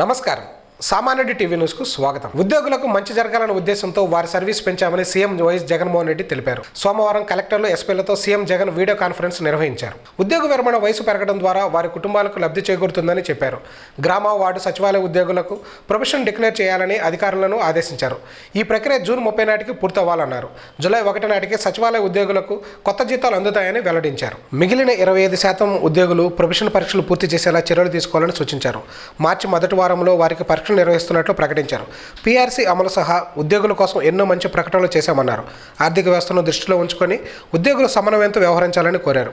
నమస్కారం. సామాన్యుడి టీవీ న్యూస్కు స్వాగతం. ఉద్యోగులకు మంచి జరగాలనే ఉద్దేశంతో వారి సర్వీస్ పెంచామని సీఎం వైఎస్ జగన్మోహన్ రెడ్డి తెలిపారు. సోమవారం కలెక్టర్లు, ఎస్పీలతో సీఎం జగన్ వీడియో కాన్ఫరెన్స్ నిర్వహించారు. ఉద్యోగ విరమణ వయసు పెరగడం ద్వారా వారి కుటుంబాలకు లబ్ధి చేకూరుతుందని చెప్పారు. గ్రామ, వార్డు సచివాలయ ఉద్యోగులకు ప్రొఫెషన్ డిక్లేర్ చేయాలని అధికారులను ఆదేశించారు. ఈ ప్రక్రియ జూన్ 30 నాటికి పూర్తవ్వాలన్నారు. జూలై 1 నాటికి సచివాలయ ఉద్యోగులకు కొత్త జీతాలు అందుతాయని వెల్లడించారు. మిగిలిన 25% ఉద్యోగులు ప్రొఫెషన్ పరీక్షలు పూర్తి చేసేలా చర్యలు తీసుకోవాలని సూచించారు. మార్చి మొదటి వారంలో వారికి పరీక్షలు నిర్వహిస్తున్నట్లు ప్రకటించారు. పీఆర్సీ అమలు సహా ఉద్యోగుల కోసం ఎన్నో మంచి ప్రకటనలు చేశామన్నారు. ఆర్థిక వ్యవస్థను దృష్టిలో ఉంచుకొని ఉద్యోగులు సమన్వయంతో వ్యవహరించాలని కోరారు.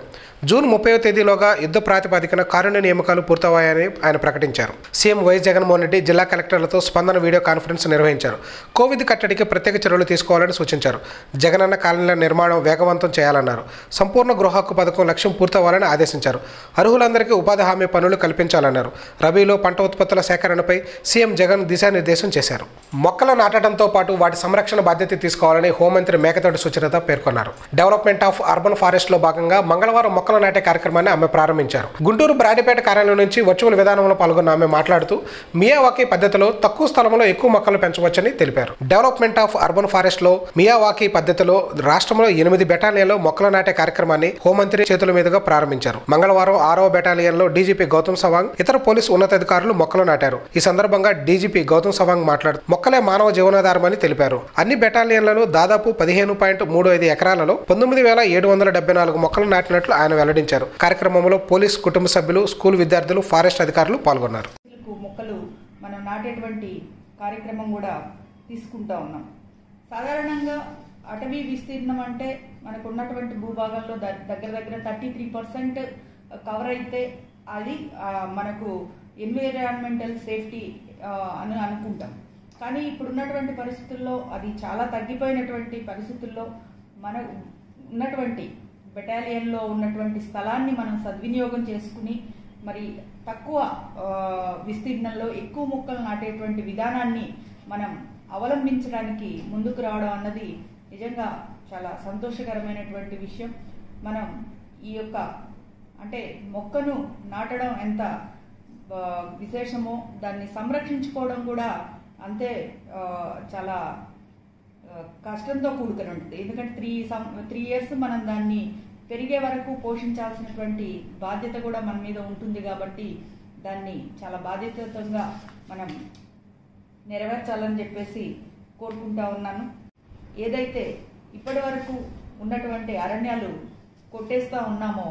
జూన్ 30వ తేదీలోగా యుద్ధ ప్రాతిపదికన కారుణ్య నియామకాలు పూర్తయ్యాయని ఆయన ప్రకటించారు. సీఎం వైఎస్ జగన్మోహన్ రెడ్డి జిల్లా కలెక్టర్లతో స్పందన వీడియో కాన్ఫరెన్స్ నిర్వహించారు. కోవిడ్ కట్టడికి ప్రత్యేక చర్యలు తీసుకోవాలని సూచించారు. జగనన్న కాలనీల నిర్మాణం వేగవంతం చేయాలన్నారు. సంపూర్ణ గృహ హక్కు పథకం లక్ష్యం పూర్తవ్వాలని ఆదేశించారు. అర్హులందరికీ ఉపాధి హామీ పనులు కల్పించాలన్నారు. రబీలో పంట ఉత్పత్తుల సేకరణపై సీఎం జగన్ దిశానిర్దేశం చేశారు. మొక్కలు నాటడంతో పాటు వాటి సంరక్షణ బాధ్యత తీసుకోవాలని హోంమంత్రి మేకతోటి సుచరిత పేర్కొన్నారు. డెవలప్మెంట్ ఆఫ్ అర్బన్ ఫారెస్ట్ లో భాగంగా మంగళవారం మొక్కలు నాటే కార్యక్రమాన్ని ఆమె ప్రారంభించారు. గుంటూరు బ్రాడీపేట కార్యాలయం నుంచి వర్చువల్ విధానంలో పాల్గొన్న ఆమె మాట్లాడుతూ మియావాకీ పద్ధతిలో తక్కువ స్థలంలో ఎక్కువ మొక్కలు పెంచవచ్చని తెలిపారు. డెవలప్మెంట్ ఆఫ్ అర్బన్ ఫారెస్ట్ లో మియావాకీ పద్ధతిలో రాష్ట్రంలో 8 బెటాలియన్లో మొక్కలు నాటే కార్యక్రమాన్ని హోంమంత్రి చేతుల మీదుగా ప్రారంభించారు. మంగళవారం 6వ బెటాలియన్లో డీజీపీ గౌతమ్ సవాంగ్, ఇతర పోలీసు ఉన్నతాధికారులు మొక్కలు నాటారు. ఈ సందర్భంగా డీజీపీ గౌతమ్ సవాంగ్ మాట్లాడుతూ మొక్కలే మానవ జీవనాధారమని తెలిపారు. అన్ని బెటాలియన్లలో దాదాపు 15.35 ఎకరాలలో 19,774 మొక్కలు నాటినట్లు ఆయన వెల్లడించారు. కార్యక్రమంలో పోలీస్ కుటుంబ సభ్యులు, స్కూల్ విద్యార్థులు, ఫారెస్ట్ అధికారులు పాల్గొన్నారు. మొక్కలు మనం నాటేటువంటి కార్యక్రమం కూడా తీసుకుంటా ఉన్నాం. సాధారణంగా అటవీ విస్తీర్ణం అంటే మనకు ఉన్నటువంటి భూభాగంలో దగ్గర 33% కవర్ అయితే అది మనకు ఎన్విరాన్మెంటల్ సేఫ్టీ అని అనుకుంటాం. కానీ ఇప్పుడున్నటువంటి పరిస్థితుల్లో అది చాలా తగ్గిపోయినటువంటి పరిస్థితుల్లో మన ఉన్నటువంటి బెటాలియన్లో ఉన్నటువంటి స్థలాన్ని మనం సద్వినియోగం చేసుకుని మరి తక్కువ విస్తీర్ణంలో ఎక్కువ మొక్కలు నాటేటువంటి విధానాన్ని మనం అవలంబించడానికి ముందుకు రావడం అన్నది నిజంగా చాలా సంతోషకరమైనటువంటి విషయం. మనం ఈ యొక్క అంటే మొక్కను నాటడం ఎంత విశేషమో దాన్ని సంరక్షించుకోవడం కూడా అంతే చాలా కష్టంతో కూడుకొని ఉంటుంది. ఎందుకంటే 3 years మనం దాన్ని పెరిగే వరకు పోషించాల్సినటువంటి బాధ్యత కూడా మన మీద ఉంటుంది. కాబట్టి దాన్ని చాలా బాధ్యతగా మనం నెరవేర్చాలని చెప్పేసి కోరుకుంటా ఉన్నాను. ఏదైతే ఇప్పటి వరకు ఉన్నటువంటి అరణ్యాలు కొట్టేస్తూ ఉన్నామో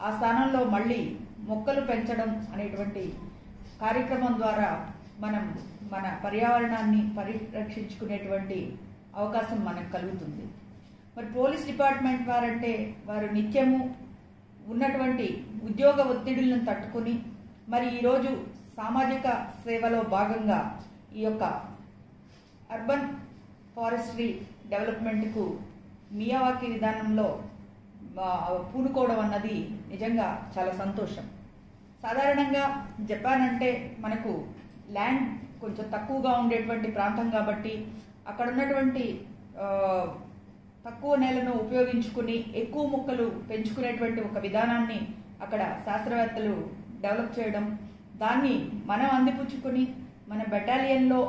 ఆ స్థానంలో మళ్ళీ మొక్కలు పెంచడం అనేటువంటి కార్యక్రమం ద్వారా మనం మన పర్యావరణాన్ని పరిరక్షించుకునేటువంటి అవకాశం మనకు కలుగుతుంది. మరి పోలీస్ డిపార్ట్మెంట్ వారంటే వారు నిత్యము ఉన్నటువంటి ఉద్యోగ ఒత్తిడులను తట్టుకుని మరి ఈరోజు సామాజిక సేవలో భాగంగా ఈ యొక్క అర్బన్ ఫారెస్ట్రీ డెవలప్మెంట్కు మియావాకీ విధానంలో పూనుకోవడం అన్నది నిజంగా చాలా సంతోషం. సాధారణంగా జపాన్ అంటే మనకు ల్యాండ్ కొంచెం తక్కువగా ఉండేటువంటి ప్రాంతం కాబట్టి అక్కడ ఉన్నటువంటి తక్కువ నేలను ఉపయోగించుకుని ఎక్కువ మొక్కలు పెంచుకునేటువంటి ఒక విధానాన్ని అక్కడ శాస్త్రవేత్తలు డెవలప్ చేయడం, దాన్ని మనం అందిపుచ్చుకొని మన బెటాలియన్లో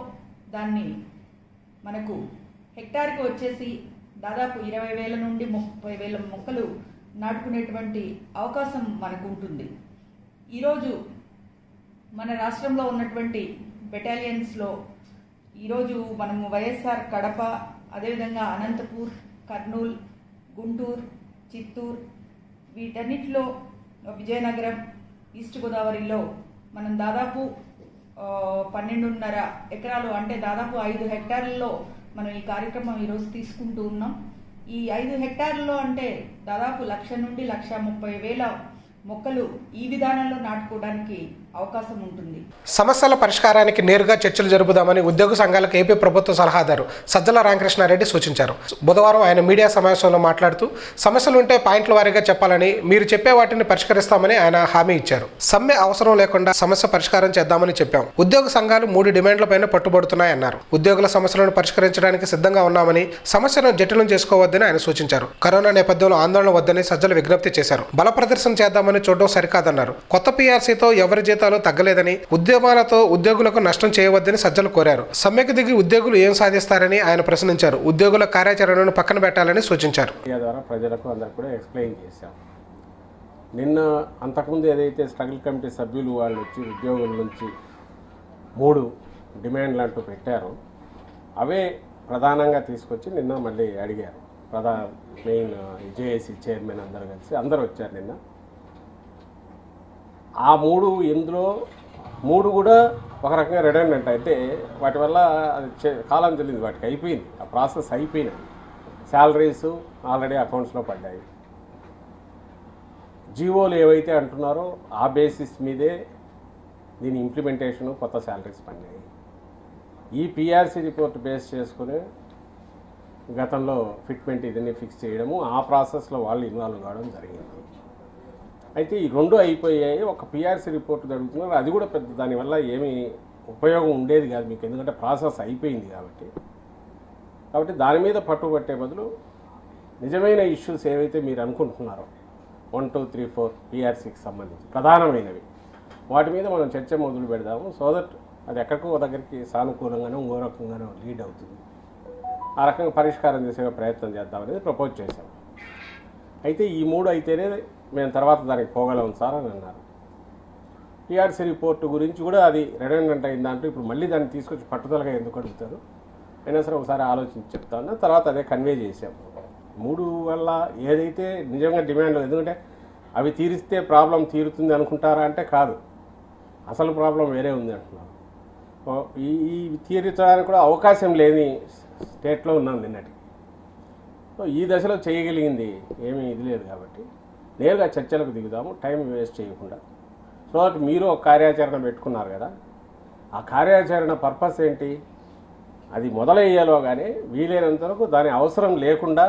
దాన్ని మనకు హెక్టార్కి వచ్చేసి దాదాపు 20,000 నుండి 30,000 మొక్కలు నాటుకునేటువంటి అవకాశం మనకు ఉంటుంది. ఈరోజు మన రాష్ట్రంలో ఉన్నటువంటి బెటాలియన్స్లో ఈరోజు మనము వైఎస్ఆర్ కడప, అదేవిధంగా అనంతపూర్, కర్నూలు, గుంటూరు, చిత్తూరు, వీటన్నిటిలో విజయనగరం, ఈస్ట్ గోదావరిలో మనం దాదాపు 12.5 ఎకరాలు అంటే దాదాపు 5 హెక్టార్లలో మనం ఈ కార్యక్రమం ఈరోజు తీసుకుంటూ ఉన్నాం. ఈ 5 హెక్టార్లలో అంటే దాదాపు 1,00,000 నుండి 1,30,000 మొక్కలు ఈ విధానంలో నాటుకోవడానికి అవకాశం ఉంటుంది. సమస్యల పరిష్కారానికి నేరుగా చర్చలు జరుపుదామని ఉద్యోగ సంఘాలకు ఏపీ ప్రభుత్వ సలహాదారు సజ్జల రామకృష్ణారెడ్డి సూచించారు. బుధవారం ఆయన మీడియా సమావేశంలో మాట్లాడుతూ సమస్యలుంటే పాయింట్ల వారీగా చెప్పాలని, మీరు చెప్పే వాటిని పరిష్కరిస్తామని ఆయన హామీ ఇచ్చారు. సమ్మె అవసరం లేకుండా సమస్య పరిష్కారం చేద్దామని చెప్పాం. ఉద్యోగ సంఘాలు 3 డిమాండ్లపైన పట్టుబడుతున్నాయన్నారు. ఉద్యోగుల సమస్యలను పరిష్కరించడానికి సిద్ధంగా ఉన్నామని, సమస్యను జటిలం చేసుకోవద్దని ఆయన సూచించారు. కరోనా నేపథ్యంలో ఆందోళన వద్దని సజ్జల విజ్ఞప్తి చేశారు. బల ప్రదర్శన చేద్దామని చూడడం సరికాదన్నారు. కొత్త పీఆర్సీతో ఎవరి జీతం జీతాలు తగ్గలేదని, ఉద్యమాలతో ఉద్యోగులకు నష్టం చేయవద్దని సజ్జలు కోరారు. సమ్మెకు దిగి ఉద్యోగులు ఏం సాధిస్తారని ఆయన ప్రశ్నించారు. ఉద్యోగుల కార్యాచరణను పక్కన పెట్టాలని సూచించారు. ద్వారా ప్రజలకు అందరూ కూడా ఎక్స్ప్లెయిన్ చేశాం. నిన్న అంతకుముందు ఏదైతే స్ట్రగుల్ కమిటీ సభ్యులు వాళ్ళు వచ్చి ఉద్యోగుల నుంచి 3 డిమాండ్లు అంటూ పెట్టారో అవే ప్రధానంగా తీసుకొచ్చి నిన్న మళ్ళీ అడిగారు. మెయిన్ జేఏసీ చైర్మన్ అందరూ వచ్చారు నిన్న. ఆ 3 ఇందులో 3 కూడా ఒక రకంగా రెడెండెంట్ అయితే వాటి వల్ల అది కాలం చెల్లింది, వాటికి అయిపోయింది, ఆ ప్రాసెస్ అయిపోయినాయి. శాలరీస్ ఆల్రెడీ అకౌంట్స్లో పడ్డాయి. జీవోలు ఏవైతే అంటున్నారో ఆ బేసిస్ మీదే దీని ఇంప్లిమెంటేషను, కొత్త శాలరీస్ పడినాయి. ఈ పిఆర్సీ రిపోర్ట్ బేస్ చేసుకుని గతంలో ఫిట్మెంట్ ఇదన్నీ ఫిక్స్ చేయడము, ఆ ప్రాసెస్లో వాళ్ళు ఇన్వాల్వ్ కావడం జరిగింది. అయితే ఈ 2 అయిపోయాయి. ఒక పిఆర్సీ రిపోర్ట్ జరుగుతున్నారు, అది కూడా పెద్ద దానివల్ల ఏమీ ఉపయోగం ఉండేది కాదు మీకు, ఎందుకంటే ప్రాసెస్ అయిపోయింది కాబట్టి దాని మీద పట్టుబట్టే బదులు నిజమైన ఇష్యూస్ ఏవైతే మీరు అనుకుంటున్నారో 1, 2, 3, 4 పిఆర్సీకి సంబంధించి ప్రధానమైనవి వాటి మీద మనం చర్చ మొదలు పెడదాము. సో దట్ అది ఎక్కడికో దగ్గరికి సానుకూలంగానో ఇంకో రకంగానో లీడ్ అవుతుంది. ఆ రకంగా పరిష్కారం చేసే ప్రయత్నం చేద్దామనేది ప్రపోజ్ చేశాం. అయితే ఈ 3 అయితేనే మేము తర్వాత దానికి పోగలం సార్ అని అన్నారు. పిఆర్సీ రిపోర్టు గురించి కూడా అది రెడెండెంట్ అయిందంటూ ఇప్పుడు మళ్ళీ దాన్ని తీసుకొచ్చి పట్టుదలగా ఎందుకు అడుగుతారు, అయినా సరే ఒకసారి ఆలోచించి చెప్తాను. తర్వాత అదే కన్వే చేశాం. 3 వల్ల ఏదైతే నిజంగా డిమాండ్, ఎందుకంటే అవి తీరిస్తే ప్రాబ్లం తీరుతుంది అనుకుంటారా అంటే కాదు, అసలు ప్రాబ్లం వేరే ఉంది అంటున్నారు. ఈ తీర్చడానికి కూడా అవకాశం లేని స్టేట్లో ఉన్నాం నిన్నటికి. ఈ దశలో చేయగలిగింది ఏమీ ఇది లేదు కాబట్టి నేరుగా చర్చలకు దిగుదాము, టైం వేస్ట్ చేయకుండా. సో అటు మీరు ఒక కార్యాచరణ పెట్టుకున్నారు కదా, ఆ కార్యాచరణ పర్పస్ ఏంటి, అది మొదలయ్యేలో కానీ వీలైనంత వరకు దాని అవసరం లేకుండా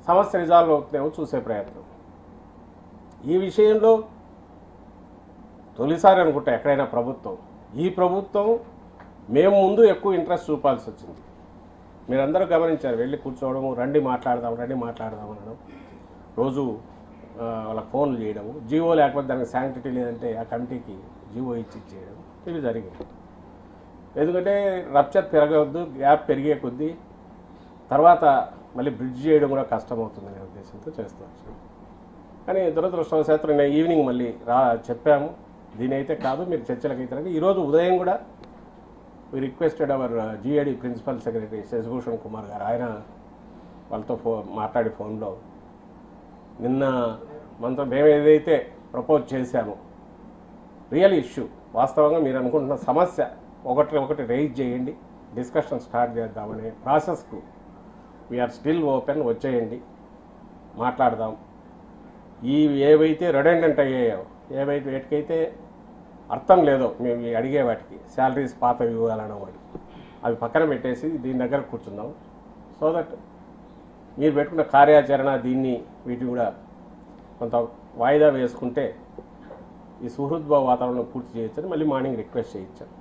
సమస్య రిజాల్వ్ అవుతుందేమో చూసే ప్రయత్నం. ఈ విషయంలో తొలిసారి అనుకుంటా ఎక్కడైనా ఈ ప్రభుత్వం మేము ముందు ఎక్కువ ఇంట్రెస్ట్ చూపాల్సి వచ్చింది. మీరందరూ గమనించారు, వెళ్ళి కూర్చోవడము, రండి మాట్లాడదాం అనడం, రోజు వాళ్ళకి ఫోన్లు చేయడము, జీవో లేకపోతే దానికి శాంక్టిటీ లేదంటే ఆ కమిటీకి జీవో ఇచ్చేయడం, ఇవి జరిగింది. ఎందుకంటే రప్చర్ పెరగవద్దు, గ్యాప్ పెరిగే కొద్దీ తర్వాత మళ్ళీ బ్రిడ్జ్ చేయడం కూడా కష్టమవుతుందనే ఉద్దేశంతో చేస్తాం. కానీ దురదృష్టవశాత్తు నేను ఈవినింగ్ మళ్ళీ చెప్పాము, దీని అయితే కాదు మీరు చర్చలకు అవుతారని. ఈరోజు ఉదయం కూడా we requested our GAD principal secretary Shashibhushan Kumar గారు, ఆయన వాళ్ళతో మాట్లాడి ఫోన్లో నిన్న మనతో మేము ఏదైతే ప్రపోజ్ చేశామో రియల్ ఇష్యూ, వాస్తవంగా మీరు అనుకుంటున్న సమస్య ఒకటి రైజ్ చేయండి, డిస్కషన్ స్టార్ట్ చేద్దామనే ప్రాసెస్కు వీఆర్ స్టిల్ ఓపెన్, వచ్చేయండి మాట్లాడదాం. ఏవైతే రెడెండెంట్ అయ్యాయో, వేటికైతే అర్థం లేదో మేము అడిగే వాటికి, శాలరీస్ పాత ఇవ్వాలనో వాటి, అవి పక్కన పెట్టేసి దీని దగ్గర కూర్చుందాం. సో దట్ మీరు పెట్టుకున్న కార్యాచరణ వీటి కూడా కొంత వాయిదా వేసుకుంటే ఈ సుహృద్భావ వాతావరణం పూర్తి చేయొచ్చని మళ్ళీ మార్నింగ్ రిక్వెస్ట్ చేయించాం.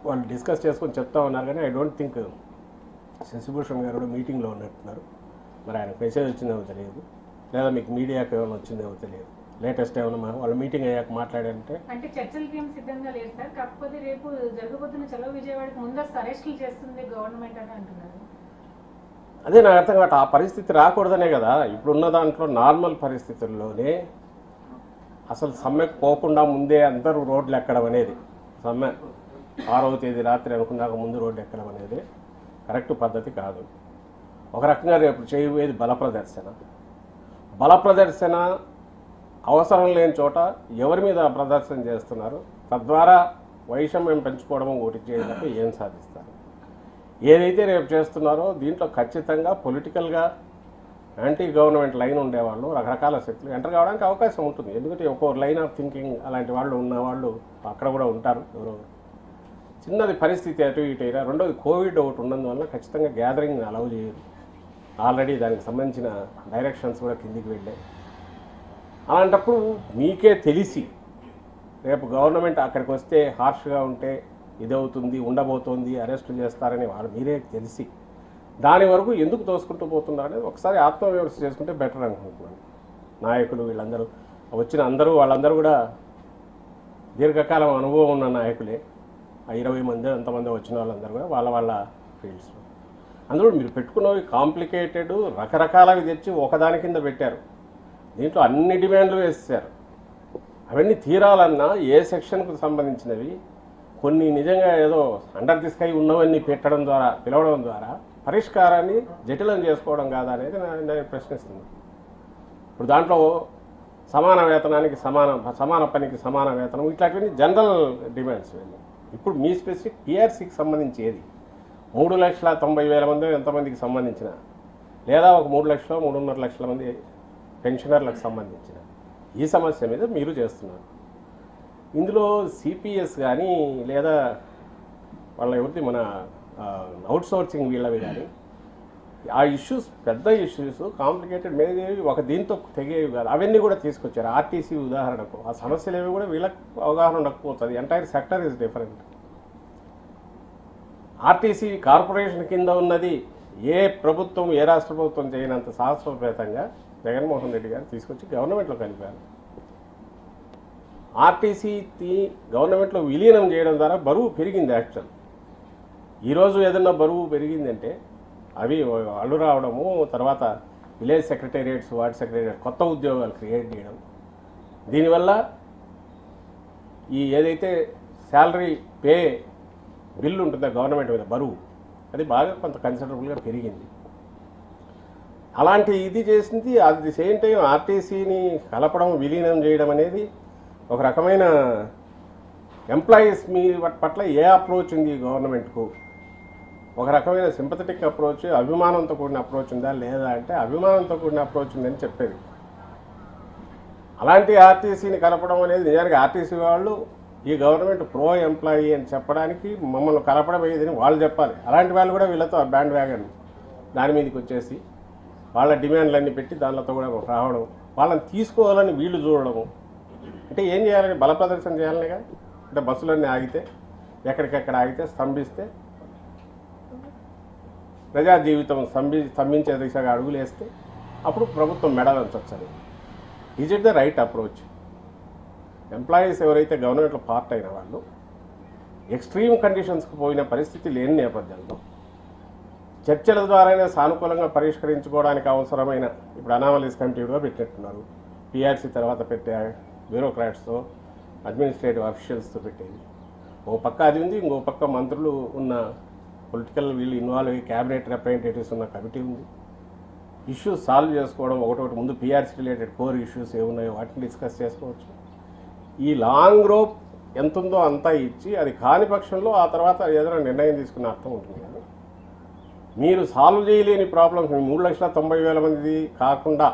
వాళ్ళు డిస్కస్ చేసుకొని చెప్తా ఉన్నారు, కానీ ఐ డోంట్ థింక్ శశిభూషణ్ గారు కూడా మీటింగ్లో ఉన్నట్టున్నారు. మరి ఆయనకు మెసేజ్ వచ్చిందేమో తెలియదు, లేదా మీకు మీడియాకి ఏమైనా వచ్చిందేమో తెలియదు. లేటెస్ట్ ఏమైనా వాళ్ళ మీటింగ్ అయ్యాక మాట్లాడారంటే అంటే చర్చలకి ఏం సిద్ధంగా లేదు సార్, కాకపోతే రేపు జరగబోతున్న చలో విజయవాడకి ముందస్తు అరెస్టులు చేస్తుంది గవర్నమెంట్ అని అంటున్నారు. అదే నాకు అర్థం కాదు, ఆ పరిస్థితి రాకూడదనే కదా ఇప్పుడున్న దాంట్లో. నార్మల్ పరిస్థితుల్లోనే అసలు సమ్మెకు పోకుండా ముందే అందరూ రోడ్లు ఎక్కడం అనేది, సమ్మె 6వ తేదీ రాత్రి అనుకున్నాక ముందు రోడ్డు ఎక్కడం అనేది కరెక్ట్ పద్ధతి కాదు. ఒక రకంగా రేపు చేయబోయేది బలప్రదర్శన అవసరం లేని చోట ఎవరి మీద ప్రదర్శన చేస్తున్నారు, తద్వారా వైషమ్యం పెంచుకోవడం ఒకటి చేయడానికి ఏం సాధిస్తారు. ఏదైతే రేపు చేస్తున్నారో దీంట్లో ఖచ్చితంగా పొలిటికల్గా యాంటీ గవర్నమెంట్ లైన్ ఉండేవాళ్ళు, రకరకాల శక్తులు ఎంటర్ కావడానికి అవకాశం ఉంటుంది. ఎందుకంటే ఒక్కొక్క లైన్ ఆఫ్ థింకింగ్ అలాంటి వాళ్ళు ఉన్నవాళ్ళు అక్కడ కూడా ఉంటారు. ఎవరెవరు చిన్నది పరిస్థితి అటు ఇటు అయినా, రెండోది కోవిడ్ ఒకటి ఉన్నందువల్ల ఖచ్చితంగా గ్యాదరింగ్ అలౌ చేయదు. ఆల్రెడీ దానికి సంబంధించిన డైరెక్షన్స్ కూడా కిందికి వెళ్ళాయి. అలాంటప్పుడు మీకే తెలిసి రేపు గవర్నమెంట్ అక్కడికి వస్తే హార్ష్గా ఉంటే ఇదవుతుంది, ఉండబోతోంది, అరెస్టు చేస్తారని వాళ్ళు మీరే తెలిసి దాని వరకు ఎందుకు తోసుకుంటూ పోతున్నారనేది ఒకసారి ఆత్మవిమర్శ చేసుకుంటే బెటర్ అనుకుంటున్నాను. నాయకులు వీళ్ళందరూ వచ్చిన వాళ్ళందరూ కూడా దీర్ఘకాలం అనుభవం ఉన్న నాయకులే. ఆ 20 మంది ఎంతమంది వచ్చిన వాళ్ళందరూ కూడా వాళ్ళ ఫీల్డ్స్లో. అందులో మీరు పెట్టుకున్నవి కాంప్లికేటెడ్ రకరకాలవి తెచ్చి ఒకదాని కింద పెట్టారు. దీంట్లో అన్ని డిమాండ్లు వేసేసారు. అవన్నీ తీరాలన్నా ఏ సెక్షన్కు సంబంధించినవి కొన్ని నిజంగా ఏదో అండర్ ది స్కై ఉన్నవన్నీ పిలవడం ద్వారా పరిష్కారాన్ని జటిలం చేసుకోవడం కాదా అనేది నేను ప్రశ్నిస్తున్నాను. ఇప్పుడు దాంట్లో సమాన వేతనానికి సమాన పనికి సమాన వేతనం ఇట్లాంటివన్నీ జనరల్ డిమాండ్స్. ఇప్పుడు మీ స్పెసిఫిక్ పిఆర్సీకి సంబంధించి ఏది 3,90,000 మంది ఎంతమందికి సంబంధించిన, లేదా ఒక 3 లక్షలు 3.5 లక్షల మంది పెన్షనర్లకు సంబంధించిన ఈ సమస్య మీద మీరు చేస్తున్నారు. ఇందులో సిపిఎస్ కానీ లేదా వాళ్ళ ఎవరిది మన అవుట్సోర్సింగ్ వీళ్ళవి కానీ ఆ ఇష్యూస్ పెద్ద ఇష్యూస్ కాంప్లికేటెడ్ మేనేజ్ ఒక దీంతో తెగేవి కాదు. అవన్నీ కూడా తీసుకొచ్చారు. ఆర్టీసీ ఉదాహరణకు ఆ సమస్యలు ఏవి కూడా వీళ్ళకి అవగాహన ఉండకపోతుంది. Entire sector is different. RTC corporation కింద ఉన్నది ఏ ప్రభుత్వం ఏ రాష్ట్ర ప్రభుత్వం చేయనంత సాహసోపేతంగా జగన్మోహన్ రెడ్డి గారు తీసుకొచ్చి గవర్నమెంట్లో కలిపారు. ఆర్టీసీ గవర్నమెంట్లో విలీనం చేయడం ద్వారా బరువు పెరిగింది. యాక్చువల్ ఈరోజు ఏదన్నా బరువు పెరిగిందంటే అవి అల్లు రావడము, తర్వాత విలేజ్ సెక్రటేరియట్స్, వార్డ్ సెక్రటేరియట్ కొత్త ఉద్యోగాలు క్రియేట్ చేయడం, దీనివల్ల ఈ ఏదైతే శాలరీ పే బిల్లు ఉంటుందో గవర్నమెంట్ మీద బరువు అది బాగా కొంత కన్సిడరబుల్గా పెరిగింది. అలాంటి ఇది చేసింది. అట్ ది సేమ్ టైం ఆర్టీసీని కలపడం విలీనం చేయడం అనేది ఒక రకమైన ఎంప్లాయీస్ మీ పట్ల ఏ అప్రోచ్ ఉంది గవర్నమెంట్కు, ఒక రకమైన సింపథెటిక్ అప్రోచ్, అభిమానంతో కూడిన అప్రోచ్ ఉందా లేదా అంటే అభిమానంతో కూడిన అప్రోచ్ ఉందని చెప్పేది. అలాంటి ఆర్టీసీని కలపడం అనేది నిజానికి ఆర్టీసీ వాళ్ళు ఈ గవర్నమెంట్ ప్రో ఎంప్లాయీ అని చెప్పడానికి మమ్మల్ని కలపడం ఏదని వాళ్ళు చెప్పాలి. అలాంటి వాళ్ళు కూడా వీళ్ళతో బ్యాండ్ వ్యాగన్ దాని మీదకి వచ్చేసి వాళ్ళ డిమాండ్లన్నీ పెట్టి దానితో కూడా రావడం, వాళ్ళని తీసుకోవాలని వీళ్ళు చూడడము. అంటే ఏం చేయాలని బల ప్రదర్శన చేయాలనిగా. అంటే బస్సులన్నీ ఆగితే ఎక్కడికెక్కడ ఆగితే స్తంభిస్తే ప్రజా జీవితం స్తంభించే దిశగా అడుగులు వేస్తే అప్పుడు ప్రభుత్వం మెడలంచొచ్చని. Is it the right approach? Employees ఎవరైతే గవర్నమెంట్లో పార్ట్ అయిన వాళ్ళు ఎక్స్ట్రీమ్ కండిషన్స్కి పోయిన పరిస్థితి లేని నేపథ్యంలో చర్చల ద్వారానే సానుకూలంగా పరిష్కరించుకోవడానికి అవసరమైన ఇప్పుడు అనామలీస్ కమిటీగా పెట్టినట్టున్నారు. పిఆర్సీ తర్వాత పెట్టే బ్యూరోక్రాట్స్తో అడ్మినిస్ట్రేటివ్ అఫీషియల్స్తో పెట్టేది ఓ పక్క అది ఉంది. ఇంకో పక్క మంత్రులు ఉన్న పొలిటికల్ వీళ్ళు ఇన్వాల్వ్ అయ్యి క్యాబినెట్ రిప్రజెంటేటివ్స్ ఉన్న కమిటీ ఉంది. ఇష్యూస్ సాల్వ్ చేసుకోవడం ఒకటొకటి ముందు పిఆర్సీ రిలేటెడ్ కోర్ ఇష్యూస్ ఏమున్నాయో వాటిని డిస్కస్ చేసుకోవచ్చు. ఈ లాంగ్ రోప్ ఎంత ఉందో అంతా ఇచ్చి అది కాని పక్షంలో ఆ తర్వాత ఏదైనా నిర్ణయం తీసుకునే అర్థం ఉంటుంది. కానీ మీరు సాల్వ్ చేయలేని ప్రాబ్లమ్స్ 3,90,000 మందిది కాకుండా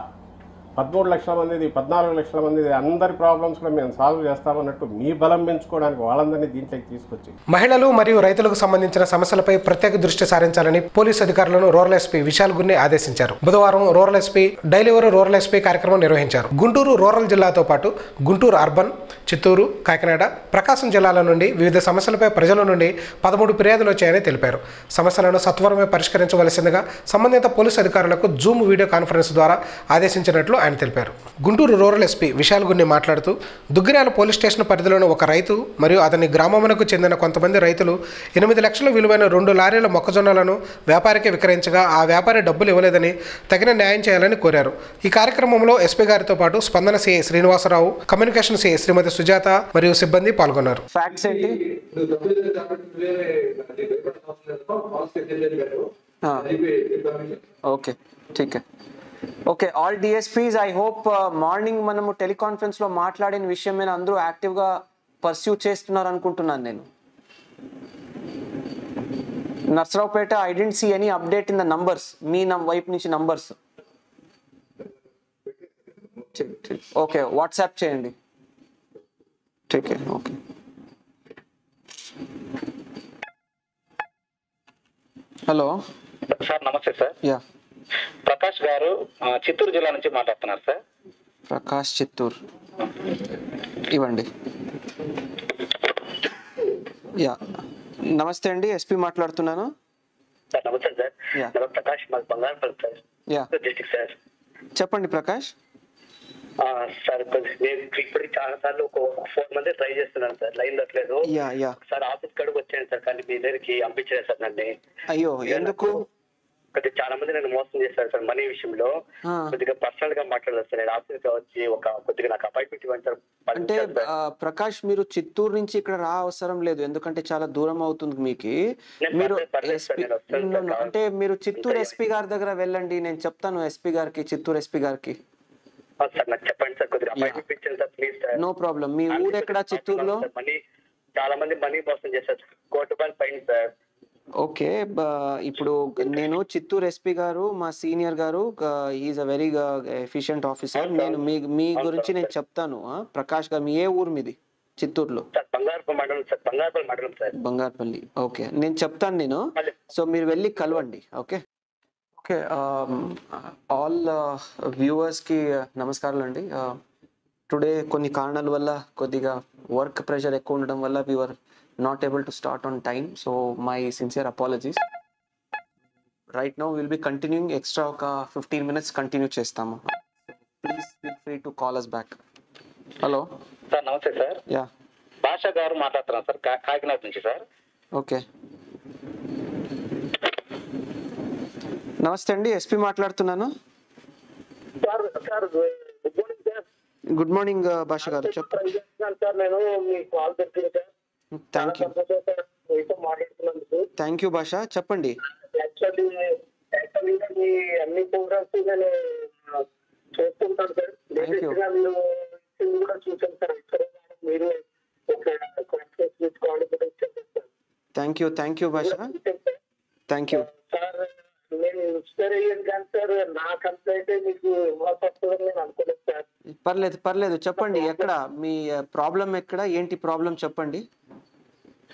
13 లక్షల మందిది 14 లక్షల మందిది అందరి ప్రాబ్లమ్స్ కూడా మేము సాల్వ్ చేస్తామన్నట్టు మీ బలం పెంచుకోవడానికి వాళ్ళందరినీ దీంట్లోకి తీసుకొచ్చి మహిళలు మరియు రైతులకు సంబంధించిన సమస్యలపై ప్రత్యేక దృష్టి సారించాలని పోలీసు అధికారులను రూరల్ ఎస్పీ విశాల్ గున్ని ఆదేశించారు. బుధవారం రూరల్ ఎస్పీ డైలీవర్ రూరల్ ఎస్పీ కార్యక్రమం నిర్వహించారు. గుంటూరు రూరల్ జిల్లాతో పాటు గుంటూరు అర్బన్, చిత్తూరు, కాకినాడ, ప్రకాశం జిల్లాల నుండి వివిధ సమస్యలపై ప్రజల నుండి 13 ఫిర్యాదులు వచ్చాయని తెలిపారు. సమస్యలను సత్వరమే పరిష్కరించవలసిందిగా సంబంధిత పోలీసు అధికారులకు జూమ్ వీడియో కాన్ఫరెన్స్ ద్వారా ఆదేశించినట్లు ఆయన తెలిపారు. గుంటూరు రూరల్ ఎస్పీ విశాల్ గున్ని మాట్లాడుతూ దుగ్గిరాల పోలీస్ స్టేషన్ పరిధిలోని ఒక రైతు మరియు అతని గ్రామమునకు చెందిన కొంతమంది రైతులు 8 లక్షల విలువైన 2 లారీల మొక్కజొన్నలను వ్యాపారికి విక్రయించగా ఆ వ్యాపారి డబ్బులు ఇవ్వలేదని తగిన న్యాయం చేయాలని కోరారు. ఈ కార్యక్రమంలో ఎస్పీ గారితో పాటు స్పందన సిఐ శ్రీనివాసరావు, కమ్యూనికేషన్ సిఐ శ్రీమతి సుజాత మరియు సిబ్బంది పాల్గొన్నారు. ఫ్యాక్ట్స్ ఏంటి? ఓకే ठीक है okay all DSPs I hope morning మనము టెలికాన్ఫరెన్స్ లో మాట్లాడిన విషయం మీద అందరూ యాక్టివ్ గా పర్స్యూ చేస్తున్నారు అనుకుంటున్నాను నేను. Narasaraopet I don't see any update in the numbers మీ వైపు నుంచి నంబర్స్. ఓకే వాట్సాప్ చేయండి. ठीक है ఓకే. హలో సార్, నమస్తే సార్. యా ప్రకాష్ గారు చిత్తూరు జిల్లా నుంచి మాట్లాడుతున్నారు సార్. ప్రకాష్ చిత్తూరు ఇవ్వండి. యా నమస్తే అండి, ఎస్పీ మాట్లాడుతున్నాను. సార్ నమస్తే సార్. ప్రకాష్ మాది Bangarapalli sir. Yeah district sir. చెప్పండి ప్రకాష్. సార్ నేను ఇప్పటికి చాలా సార్లు ఒక 4 మంది ట్రై చేస్తున్నాను సార్, లైన్ దొరకలేదు సార్. ఆఫీస్ కడుగు వచ్చాను సార్, కానీ మీ దగ్గరికి పంపించారు సార్ నన్ను. అయ్యో ఎందుకు? కొద్దిగా చాలా మంది నన్ను మోసం చేశారు సార్ మనీ విషయంలో. కొద్దిగా పర్సనల్ గా మాట్లాడారు సార్. నేను ఆఫీస్ వచ్చి కొద్దిగా నాకు అపాయింట్మెంట్ ఇవ్వండి సార్. అంటే ప్రకాష్, మీరు చిత్తూరు నుంచి ఇక్కడ రా అవసరం లేదు, ఎందుకంటే చాలా దూరం అవుతుంది మీకు. మీరు అంటే మీరు చిత్తూరు ఎస్పీ గారి దగ్గర వెళ్ళండి, నేను చెప్తాను ఎస్పీ గారికి, చిత్తూరు ఎస్పీ గారికి. సార్ నాకు చెప్పండి సార్, కొద్దిగా అపాయింట్మెంట్ ఇచ్చాను sir please sir. No problem. మీ ఊరు ఎక్కడ చిత్తూరులో? మనీ చాలా మంది మనీ మోసం చేశారు సార్, ₹1 కోటి ఫైన్ సార్. ఓకే, ఇప్పుడు నేను చిత్తూరు ఎస్పీ గారు మా సీనియర్ గారు, is a very efficient officer. నేను మీ గురించి నేను చెప్తాను. ప్రకాష్ గారు, మీ ఏ ఊరు మీది చిత్తూరులో? బంగారపల్లి. ఓకే, నేను చెప్తాను నేను. సో మీరు వెళ్ళి కలవండి. Okay okay. ఆల్ వ్యూవర్స్కి నమస్కారాలు అండి. టుడే కొన్ని కారణాల వల్ల కొద్దిగా వర్క్ ప్రెషర్ ఎక్కువ ఉండడం వల్ల we were not able to start on time, so my sincere apologies. Right now we will be continuing extra ఒక 15 minutes కంటిన్యూ చేస్తాము. Please feel free to call us back. Hello sir, నమస్తే sir. Yeah, భాష గారు మాట్లాడుతున్నాను sir, Kakinada నుంచి sir. Okay, నమస్తే అండి, SP మాట్లాడుతున్నాను. గుడ్ మార్నింగ్ భాష గారు, చెప్పండి. థ్యాంక్ యూ భాష, చెప్పండి. అన్ని ప్రోగ్రామ్స్ నేను చూస్తుంటాను సార్. కూడా చూసాను సార్. మీరు థ్యాంక్ యూ భాష, థ్యాంక్ యూ సార్. నేను ఇన్స్పైర్ అయ్యాను కానీ సార్, నాకంతా అయితే మీకు ఇవ్వాల్సి వస్తుందని నేను అనుకోలేదు సార్. పర్లేదు చెప్పండి. ఎక్కడ మీ ప్రాబ్లం, ఎక్కడ ఏంటి ప్రాబ్లం చెప్పండి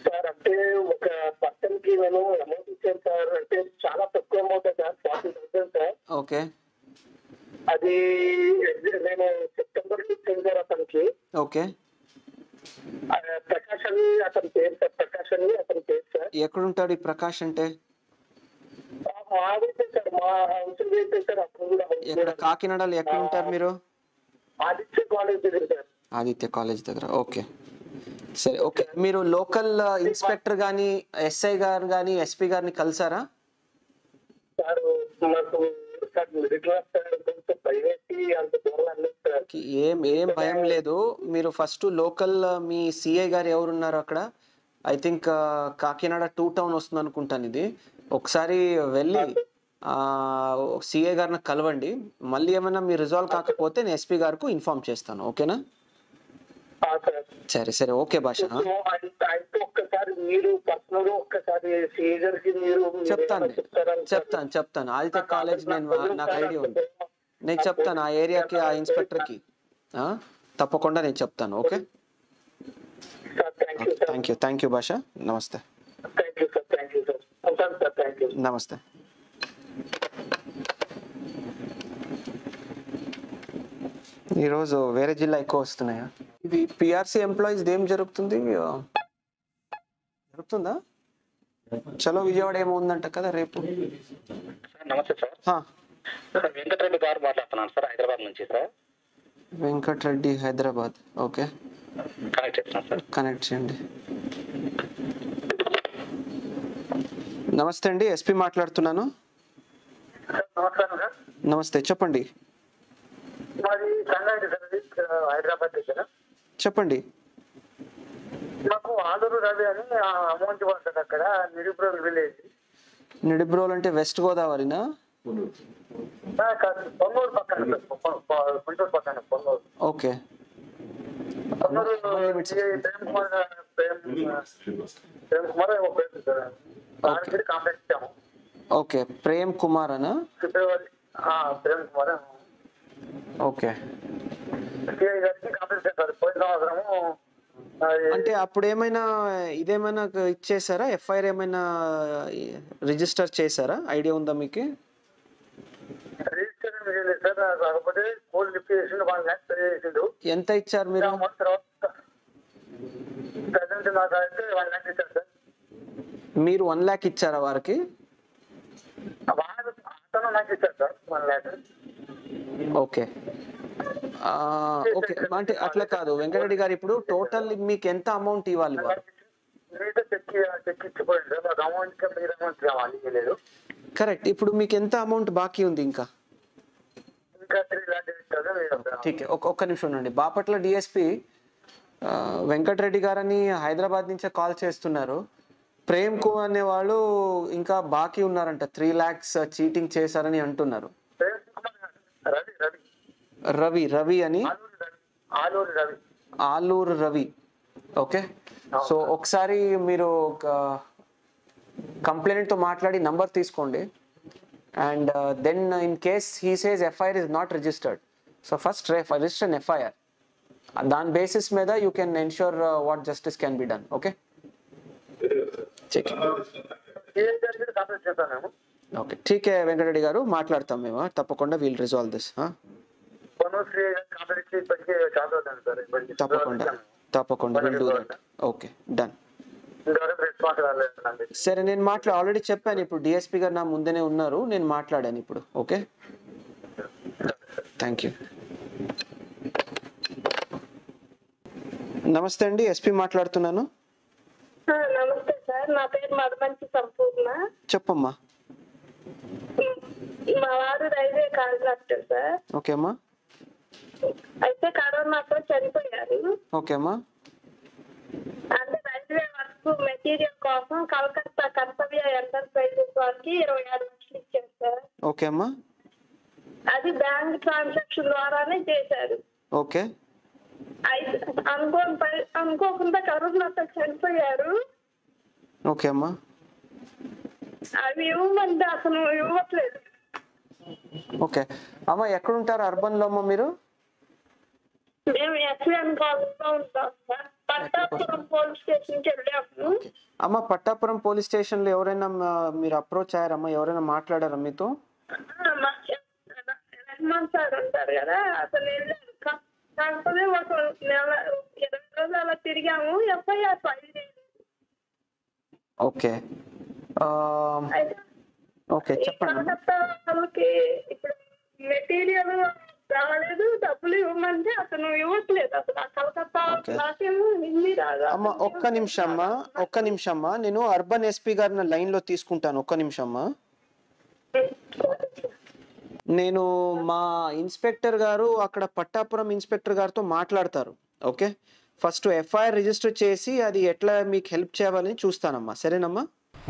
సార్. అంటే ఒక పర్సన్ కి నేను అమౌంట్ ఇచ్చాను సార్, అంటే చాలా తక్కువ అమౌంట్ సార్, 40,000 సార్. ఓకే, అది నేను సెప్టెంబర్ ఇచ్చాను సార్ అతనికి. ఓకే, ప్రకాష్ అని అతని పేరు సార్, ప్రకాష్ అని అతని పేరు సార్. ఎక్కడుంటాడు ఈ ప్రకాష్ అంటే? మాదైతే సార్, మా హౌస్ అయితే సార్. అప్పుడు కూడా ఎక్కడ కాకినాడలో ఎక్కడ ఉంటారు మీరు? ఆదిత్య కాలేజ్ దగ్గర సార్. ఆదిత్య కాలేజ్ దగ్గర. ఓకే సరే. ఓకే, మీరు లోకల్ ఇన్స్పెక్టర్ గానీ, ఎస్ఐ గారు గానీ, ఎస్పీ గారిని కలిసారా? సార్ నాకు సార్ మిడిల్ క్లాస్ సార్, కొంచెం ప్రైవేసీ అంత దూరం అన్నది సార్. ఏం భయం లేదు. మీరు ఫస్ట్ లోకల్ మీ సిఐ గారు ఎవరున్నారు అక్కడ? ఐ థింక్ కాకినాడ 2 టౌన్ వస్తుంది అనుకుంటాను. ఇది ఒకసారి వెళ్ళి సిఐ గారిని కలవండి. మళ్ళీ ఏమైనా మీరు రిజాల్వ్ కాకపోతే నేను ఎస్పీ గారికి ఇన్ఫార్మ్ చేస్తాను. ఓకేనా? సరే ఓకే భాష, ఒక్కసారి మీరు పర్సనల్ ఒక్కసారి సిఐ గారికి మీరు చెప్తాను. ఆదిత్య కాలేజ్ నాకు ఐడియా ఉంది, నేను చెప్తాను ఆ ఏరియాకి, ఆ ఇన్స్పెక్టర్కి తప్పకుండా నేను చెప్తాను. ఓకే, థ్యాంక్ యూ భాష. నమస్తే. నమస్తే. ఈరోజు వేరే జిల్లా ఎక్కువ వస్తున్నాయా? ఇది పిఆర్సీ ఎంప్లాయీస్ ఏం జరుగుతుందా? చలో విజయవాడ ఏమో ఉందంట కదా రేపు. నమస్తే సార్. వెంకటరెడ్డి గారు మాట్లాడుతున్నాను సార్, హైదరాబాద్ నుంచి sir. Venkatareddy, Hyderabad. Okay, connect చేస్తున్నాను సార్. కనెక్ట్ చేయండి. నమస్తే అండి, ఎస్పీ మాట్లాడుతున్నాను. నమస్కారం సార్. నమస్తే, చెప్పండి. మాది సంగారెడ్డి సార్, హైదరాబాద్ దగ్గర. చెప్పండి. మాకు ఆలూరు రవి అని అమౌంట్ పడుతుంది అక్కడ, నిడిబ్రోల్ విలేజ్. నిడిబ్రోల్ అంటే వెస్ట్ గోదావరినా? పొన్నూరు పక్కన, గుంటూరు పక్కన పొన్నూరు. ఓకే, ప్రేమ్ కుమార్ కంప్లైంట్ ఇచ్చాము. ఓకే, ప్రేమ్ కుమార్ అనా? ఫిబ్రవరి. ప్రేమ్ కుమార్. ఓకే, కంప్లైంట్ చేశారు పోయిన సంవత్సరము. అంటే అప్పుడు ఏమైనా ఇదేమైనా ఇచ్చేసారా? ఎఫ్ఐఆర్ ఏమైనా రిజిస్టర్ చేశారా? ఐడియా ఉందా మీకు? రిజిస్టర్ చేయలేదు సార్, కాకపోతే కోల్డ్ లిఫ్ట్ చేసిండు, 1 lakh పే చేసిండు. ఎంత ఇచ్చారు మీరు? ప్రజెంట్ నాకు అయితే 1 lakh ఇచ్చారు సార్. మీరు 1 lakh ఇచ్చారా వారికి? అతను నాకు ఇచ్చారు సార్ 1 lakh. ఓకే, ఓకే అంటే అట్లా కాదు వెంకటరెడ్డి గారు, ఇప్పుడు టోటల్ మీకు ఎంత అమౌంట్ ఇవ్వాలి బాబు? కరెక్ట్. ఇప్పుడు మీకు ఎంత అమౌంట్ బాకీ ఉంది ఇంకా? ఒక్క నిమిషం ఉండండి. బాపట్ల డిఎస్పి వెంకటరెడ్డి గారని హైదరాబాద్ నుంచే కాల్ చేస్తున్నారు. ప్రేమ్ కు అనే వాళ్ళు ఇంకా బాకీ ఉన్నారంట, 3 lakhs చీటింగ్ చేశారని అంటున్నారు. రవి అని, ఆలూరు రవి. ఓకే, సో ఒకసారి మీరు కంప్లైంట్ తో మాట్లాడి నంబర్ తీసుకోండి. And then in case he says FIR is not registered, so first register an FIR. దాని బేసిస్ మీద you can ensure what justice can be done. Okay, okay ఠీక్ హై వెంకటరెడ్డి గారు, మాట్లాడతాం మేము తప్పకుండా. We'll resolve this. తప్పకుండా will do that. Okay, done. సరే, నేను ఆల్రెడీ చెప్పాను. ఇప్పుడు డిఎస్పీ గారు నా ముందనే ఉన్నారు, నేను మాట్లాడాను ఇప్పుడు. Okay, thank you. నమస్తే అండి, ఎస్పీ మాట్లాడుతున్నాను. నమస్తే సార్, నా పేరు మధుమంచి సంపూర్ణ. చెప్పమ్మా. మా వారు రైల్వే కాంట్రాక్టర్ సార్. ఓకే అమ్మా. అయితే కరోనాతో చనిపోయారు. ఓకే అమ్మా. అంటే రైల్వే వర్క్ మెటీరియల్ కోసం కలకత్తా కర్తవ్య ఎంటర్ప్రైజెస్ వారికి 26 లక్షలు ఇచ్చారు సార్. ఓకే అమ్మా. అది బ్యాంక్ ట్రాన్సాక్షన్ ద్వారానే చేశారు. ఓకే. అయితే అనుకోకుండా కరోనాతో చనిపోయారు. ఓకే అమ్మా. అవి ఇవ్వమంటే అసలు ఇవ్వట్లేదు. ఓకే అమ్మా, ఎక్కడుంటారు అర్బన్ లో అమ్మా మీరు? మేము ఎస్ఎన్ కాలనీలో ఉంటాం సార్. పట్టాపురం పోలీస్ స్టేషన్కి వెళ్ళాము. అమ్మ, పట్టాపురం పోలీస్ స్టేషన్ లో ఎవరైనా మీరు అప్రోచ్ అయ్యారమ్మా? ఎవరైనా మాట్లాడారా మీతో? రెహమాన్ సార్ ఉంటారు కదా, అతను వెళ్ళారు. కాకపోతే ఒక 20 రోజులు అలా తిరిగాము. FIR ఫైల్ చేయలేదు. ఓకే ఓకే, చెప్పండి. కలకత్తా వాళ్ళకి ఇప్పుడు మెటీరియల్ రాలేదు, డబ్బులు ఇవ్వమంటే అతను ఇవ్వట్లేదు. అసలు ఆ కలకత్తా నాకేమో హిందీ రాదు. అమ్మా ఒక్క నిమిషమ్మా, నేను అర్బన్ ఎస్పీ గారిని లైన్ లో తీసుకుంటాను. ఒక్క నిమిషమ్మా. నేను మా ఇన్స్పెక్టర్ గారు అక్కడ పట్టాపురం ఇన్స్పెక్టర్ గారితో మాట్లాడతారు. ఓకే, ఫస్ట్ FIR రిజిస్టర్ చేసి అది ఎట్లా మీకు హెల్ప్ చేయాలని చూస్తానమ్మా. సరేనమ్మా.